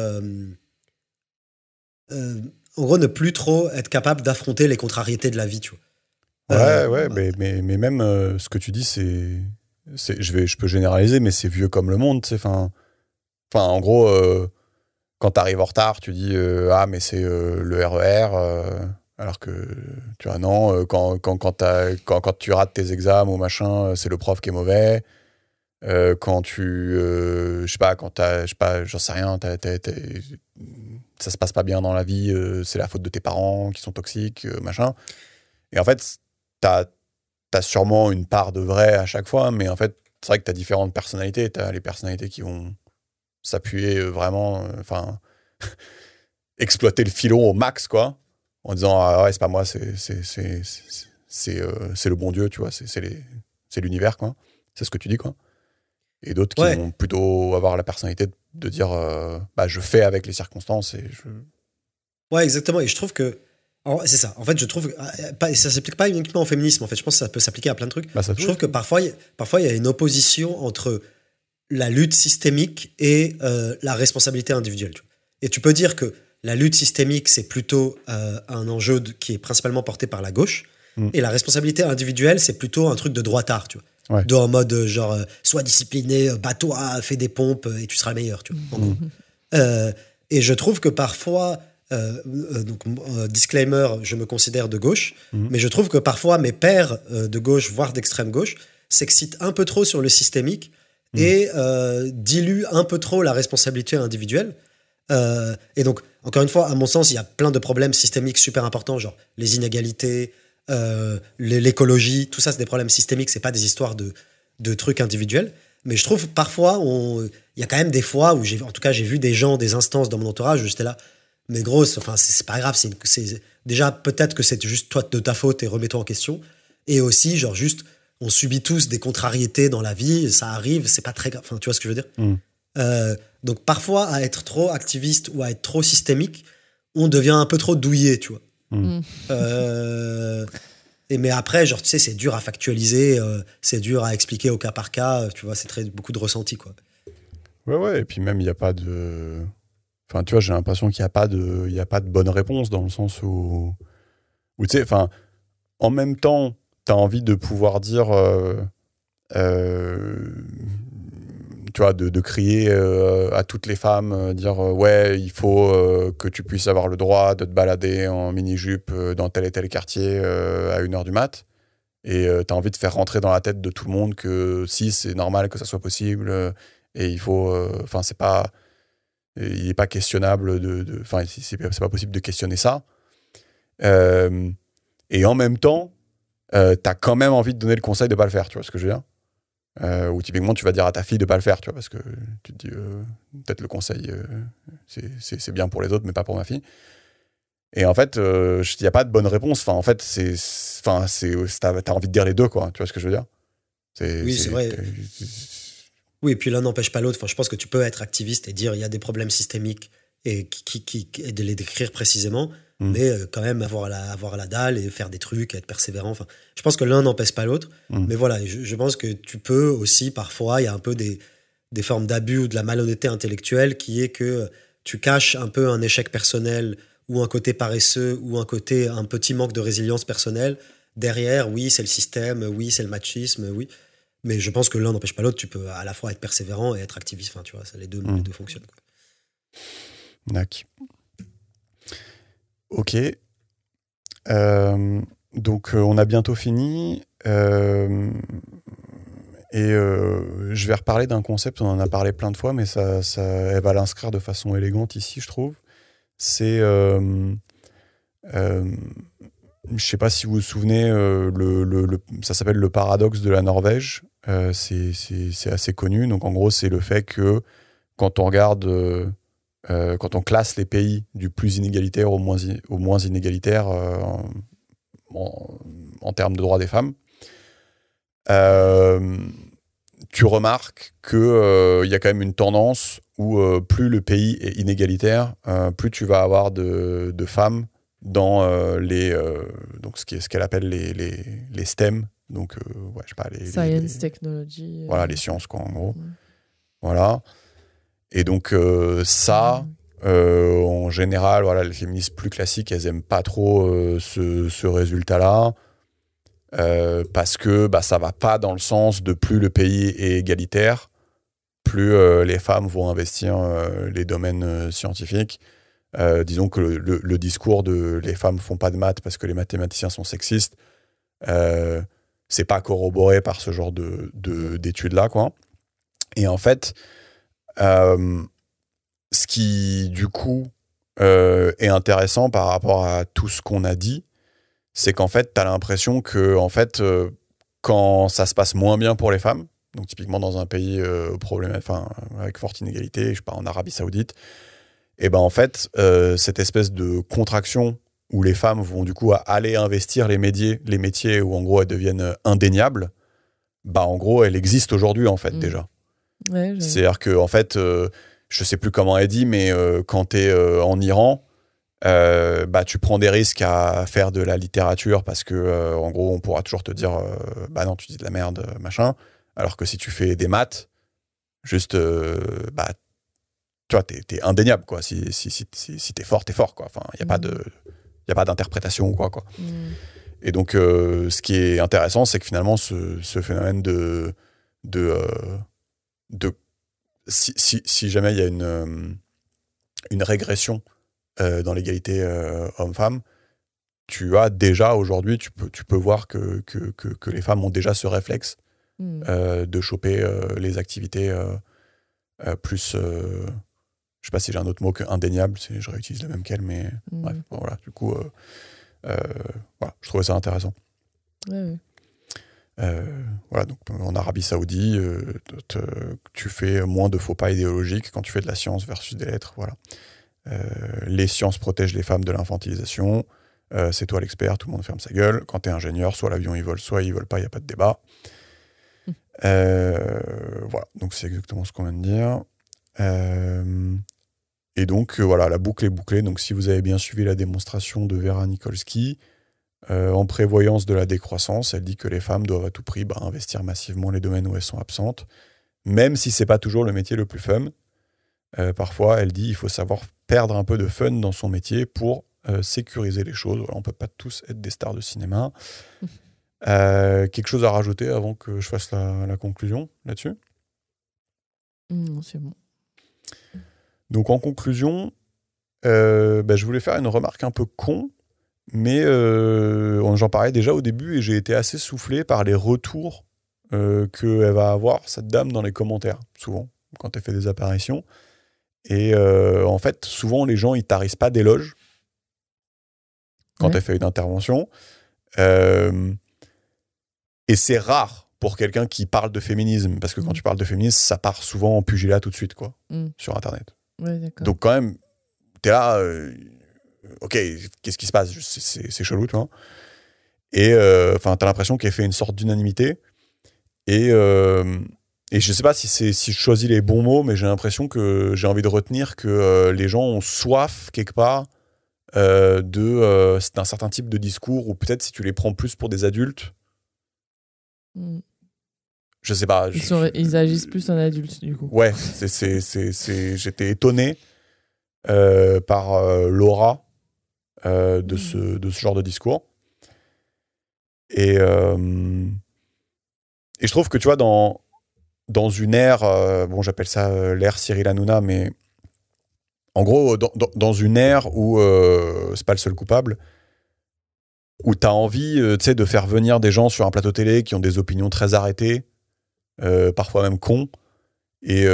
en gros, ne plus trop être capable d'affronter les contrariétés de la vie, tu vois. Ouais, mais même ce que tu dis, je peux généraliser, mais c'est vieux comme le monde, tu sais. Enfin, en gros, quand t'arrives en retard, tu dis ah mais c'est le RER, alors que tu vois non, quand tu rates tes examens ou machin, c'est le prof qui est mauvais. Quand je sais pas, j'en sais rien, ça se passe pas bien dans la vie, c'est la faute de tes parents qui sont toxiques, machin. Et en fait, t'as sûrement une part de vrai à chaque fois, mais en fait, c'est vrai que t'as différentes personnalités. T'as les personnalités qui vont s'appuyer vraiment, exploiter le filon au max, quoi, en disant ah ouais, c'est pas moi, c'est le bon Dieu, tu vois, c'est l'univers, quoi. C'est ce que tu dis, quoi. Et d'autres qui vont plutôt avoir la personnalité de dire bah je fais avec les circonstances et je. Ouais, exactement. Et je trouve que c'est ça. En fait, je trouve ça s'applique pas uniquement au féminisme. En fait, je pense que ça peut s'appliquer à plein de trucs. Bah, je trouve que parfois il y a une opposition entre la lutte systémique et la responsabilité individuelle. Tu vois. Et tu peux dire que la lutte systémique, c'est plutôt un enjeu qui est principalement porté par la gauche. Et la responsabilité individuelle, c'est plutôt un truc de droitard, tu vois. Ouais. En mode genre, sois discipliné, bats-toi, fais des pompes et tu seras le meilleur, tu vois. Et je trouve que parfois, disclaimer, je me considère de gauche, mais je trouve que parfois mes pairs de gauche, voire d'extrême gauche, s'excitent un peu trop sur le systémique et diluent un peu trop la responsabilité individuelle. Et donc, encore une fois, à mon sens, il y a plein de problèmes systémiques super importants, genre les inégalités, l'écologie, tout ça, c'est des problèmes systémiques, c'est pas des histoires de trucs individuels. Mais je trouve parfois, il y a quand même des fois où en tout cas, j'ai vu des gens, des instances dans mon entourage où j'étais là, mais grosse, enfin, c'est pas grave, déjà, peut-être que c'est juste toi de ta faute et remets-toi en question. Et aussi, genre, juste, on subit tous des contrariétés dans la vie, ça arrive, c'est pas très grave. Enfin, tu vois ce que je veux dire? Donc, parfois, à être trop activiste ou à être trop systémique, on devient un peu trop douillé, tu vois. Mais après, genre, tu sais, c'est dur à factualiser, c'est dur à expliquer au cas par cas, tu vois, c'est beaucoup de ressenti, quoi. Ouais, et puis même, il n'y a pas de. Enfin, tu vois, j'ai l'impression qu'il n'y a pas de bonne réponse dans le sens où tu sais, enfin, en même temps, tu as envie de pouvoir dire, tu vois, de crier à toutes les femmes, dire ouais, il faut que tu puisses avoir le droit de te balader en mini-jupe dans tel et tel quartier à 1h du mat. Et tu as envie de faire rentrer dans la tête de tout le monde que si, c'est normal que ça soit possible et il faut. Enfin, c'est pas. Il n'est pas questionnable enfin, c'est pas possible de questionner ça. Et en même temps, tu as quand même envie de donner le conseil de ne pas le faire, tu vois ce que je veux dire? Ou typiquement, tu vas dire à ta fille de pas le faire, tu vois, parce que tu te dis, peut-être le conseil, c'est bien pour les autres, mais pas pour ma fille. Et en fait, il n'y a pas de bonne réponse. Enfin, en fait, t'as envie de dire les deux, quoi. Tu vois ce que je veux dire? Oui, c'est vrai. Oui, et puis l'un n'empêche pas l'autre. Enfin, je pense que tu peux être activiste et dire il y a des problèmes systémiques et et de les décrire précisément, mais quand même avoir la dalle et faire des trucs, être persévérant. Enfin, je pense que l'un n'empêche pas l'autre. Mais voilà, je pense que tu peux aussi, parfois, il y a un peu des formes d'abus ou de la malhonnêteté intellectuelle qui est que tu caches un peu un échec personnel ou un côté paresseux ou un petit manque de résilience personnelle. Derrière, oui, c'est le système, oui, c'est le machisme, oui. Mais je pense que l'un n'empêche pas l'autre. Tu peux à la fois être persévérant et être activiste. Enfin, tu vois, les deux fonctionnent. Quoi. D'accord. Ok. Donc, on a bientôt fini. Et je vais reparler d'un concept, on en a parlé plein de fois, mais elle va l'inscrire de façon élégante ici, je trouve. C'est... je sais pas si vous vous souvenez, ça s'appelle le paradoxe de la Norvège. C'est assez connu. Donc, en gros, c'est le fait que quand on regarde... quand on classe les pays du plus inégalitaire au moins inégalitaire en termes de droits des femmes, tu remarques qu'il y a quand même une tendance où plus le pays est inégalitaire, plus tu vas avoir de femmes dans donc ce qu'elle appelle les STEM, donc ouais, je sais pas, Science, technology. Voilà, les sciences, quoi, en gros. Voilà. Et donc en général, voilà, les féministes plus classiques, elles aiment pas trop ce résultat-là, parce que ça va pas dans le sens de plus le pays est égalitaire, plus les femmes vont investir les domaines scientifiques. Disons que le discours de les femmes font pas de maths parce que les mathématiciens sont sexistes, c'est pas corroboré par ce genre d'études-là, quoi. Et en fait, ce qui, du coup, est intéressant par rapport à tout ce qu'on a dit, c'est qu'en fait, tu as l'impression que, en fait, quand ça se passe moins bien pour les femmes, donc typiquement dans un pays avec forte inégalité, je sais pas, en Arabie Saoudite, et ben en fait, cette espèce de contraction où les femmes vont du coup aller investir les métiers où en gros elles deviennent indéniables, en gros, elle existe aujourd'hui en fait déjà. Ouais, c'est-à-dire que en fait, je sais plus comment elle dit, mais quand t'es en Iran, tu prends des risques à faire de la littérature parce que en gros on pourra toujours te dire non, tu dis de la merde, machin, alors que si tu fais des maths, juste tu vois, t'es indéniable, quoi. Si t'es fort, quoi. Enfin, il y a pas d'interprétation ou quoi. Et donc ce qui est intéressant, c'est que finalement ce phénomène de si jamais il y a une régression dans l'égalité homme-femme, tu as déjà aujourd'hui, tu peux voir que les femmes ont déjà ce réflexe de choper les activités plus... je sais pas si j'ai un autre mot que indéniable, je réutilise le même qu'elle, mais bref, voilà, du coup, voilà, je trouvais ça intéressant. Ouais. Voilà, donc en Arabie Saoudite, tu fais moins de faux pas idéologiques quand tu fais de la science versus des lettres, voilà. Les sciences protègent les femmes de l'infantilisation, c'est toi l'expert, tout le monde ferme sa gueule. Quand t'es ingénieur, soit l'avion il vole, soit il vole pas, il n'y a pas de débat. Voilà, donc c'est exactement ce qu'on vient de dire. Et donc voilà, la boucle est bouclée. Donc si vous avez bien suivi la démonstration de Vera Nikolsky, en prévoyance de la décroissance, elle dit que les femmes doivent à tout prix investir massivement les domaines où elles sont absentes, même si c'est pas toujours le métier le plus fun. Parfois, elle dit il faut savoir perdre un peu de fun dans son métier pour sécuriser les choses. Voilà, on peut pas tous être des stars de cinéma. Quelque chose à rajouter avant que je fasse la conclusion là-dessus? Non, c'est bon. Donc en conclusion, je voulais faire une remarque un peu con, mais j'en parlais déjà au début et j'ai été assez soufflé par les retours qu'elle va avoir, cette dame, dans les commentaires, souvent, quand elle fait des apparitions. Et en fait, souvent, les gens, ils tarissent pas d'éloges quand elle fait une intervention. Et c'est rare pour quelqu'un qui parle de féminisme. Parce que quand tu parles de féminisme, ça part souvent en pugilat tout de suite, quoi, sur Internet. Ouais, d'accord. Donc, quand même, t'es là, ok, qu'est-ce qui se passe? C'est chelou, tu vois. Et t'as l'impression qu'elle fait une sorte d'unanimité. Et je sais pas si je choisis les bons mots, mais j'ai l'impression que j'ai envie de retenir que les gens ont soif, quelque part, d'un certain type de discours, ou peut-être si tu les prends plus pour des adultes. Je sais pas. Ils agissent plus en adultes, du coup. Ouais, j'étais étonné par l'aura de ce genre de discours. Et je trouve que, tu vois, dans une ère, j'appelle ça l'ère Cyril Hanouna, mais en gros, dans une ère où c'est pas le seul coupable, où t'as envie, tu sais, de faire venir des gens sur un plateau télé qui ont des opinions très arrêtées, parfois même cons, et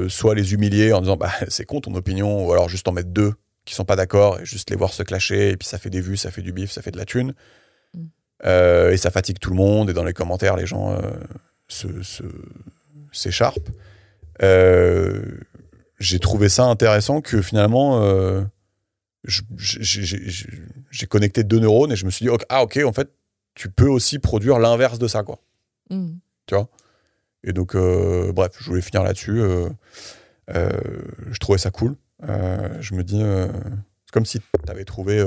soit les humilier en disant bah c'est con ton opinion, ou alors juste en mettre deux qui sont pas d'accord et juste les voir se clasher, et puis ça fait des vues, ça fait du bif, ça fait de la thune, et ça fatigue tout le monde, et dans les commentaires les gens s'écharpent. J'ai trouvé ça intéressant que finalement j'ai connecté 2 neurones et je me suis dit ok, en fait tu peux aussi produire l'inverse de ça, quoi. Tu vois. Et donc bref, je voulais finir là-dessus. Je trouvais ça cool. Je me dis c'est comme si t'avais trouvé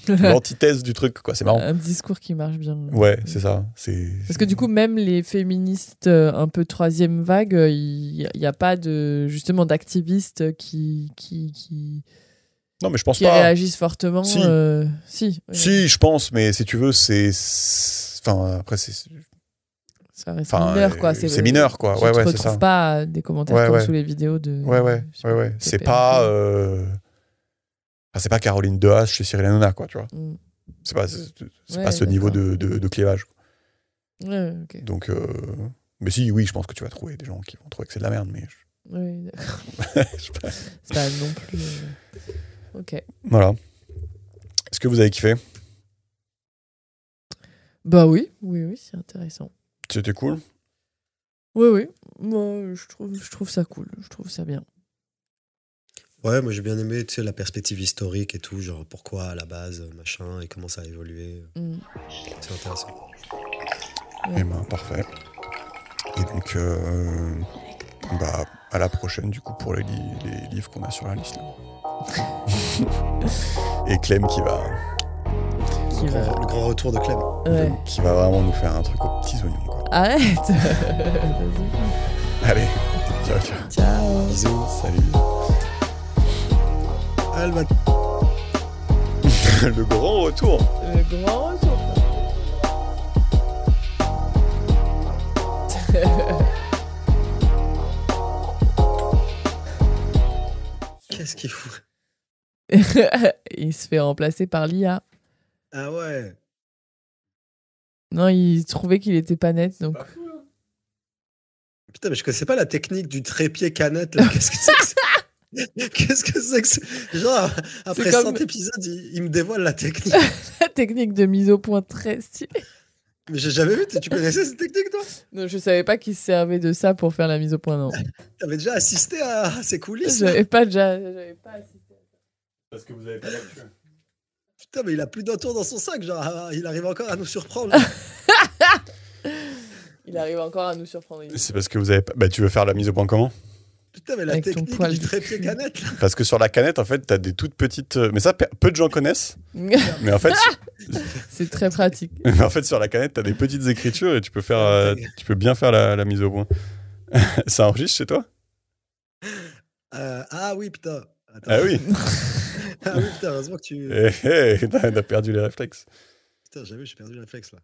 l'antithèse du truc, quoi. C'est marrant. Un discours qui marche bien. Ouais, c'est ça. Parce que du coup, même les féministes un peu troisième vague, il n'y a pas justement d'activistes qui non, mais je pense qui pas. réagissent fortement. Si. Si, je pense, mais si tu veux, après, ça reste mineur, quoi. C'est mineur, quoi. Ouais, c'est ça. Tu ne retrouves pas des commentaires comme sous les vidéos de... Ouais. C'est pas... c'est pas Caroline Dehache chez Cyril Hanouna, quoi, tu vois. C'est pas ce niveau de clivage. Ouais, ok. Donc, mais oui, je pense que tu vas trouver des gens qui vont trouver que c'est de la merde, mais... Oui, d'accord. C'est pas non plus... Ok. Voilà. Est-ce que vous avez kiffé? Bah oui, c'est intéressant. C'était cool? Oui. Moi, je trouve ça cool. Je trouve ça bien. Ouais, moi j'ai bien aimé, tu sais, la perspective historique et tout, genre pourquoi à la base, machin, et comment ça a évolué. C'est intéressant. Ouais. Et ben, parfait. Et donc, à la prochaine, du coup, pour les livres qu'on a sur la liste. Et Clem qui va... Le grand retour de Clem. Ouais. Qui va vraiment nous faire un truc aux petits oignons, quoi. Arrête. Allez, ciao. Ciao. Bisous. Salut. Elle va... Le grand retour. Le grand retour. Qu'est-ce qu'il fout? Il se fait remplacer par l'IA. Ah ouais. Non, il trouvait qu'il était pas net, donc... Pas fou, hein. Putain, mais je connaissais pas la technique du trépied canette, là. Qu'est-ce que c'est que ça? Qu'est-ce que c'est que ça? Genre, après 100 épisodes, il me dévoile la technique. La technique de mise au point très stylée. Mais j'ai jamais vu, tu connaissais cette technique, toi? Non, je savais pas qu'il se servait de ça pour faire la mise au point, non. T'avais déjà assisté à ces coulisses? J'avais pas assisté. Parce que vous avez pas l'actu. Putain, mais il a plus d'un tour dans son sac, genre, il arrive encore à nous surprendre. Il arrive encore à nous surprendre. C'est parce que vous avez pas... Bah, tu veux faire la mise au point comment? Putain, mais la Avec ton technique poil du de trépied canette, là. Parce que sur la canette, en fait, t'as des toutes petites... Mais ça, peu de gens connaissent. Mais en fait... C'est très pratique. Mais en fait, sur la canette, t'as des petites écritures et tu peux bien faire la mise au point. Ça enregistre chez toi? Ah oui, putain. Attends. Ah oui. Ah oui, putain, heureusement que tu... T'as perdu les réflexes. Putain, j'ai perdu le réflexe, là.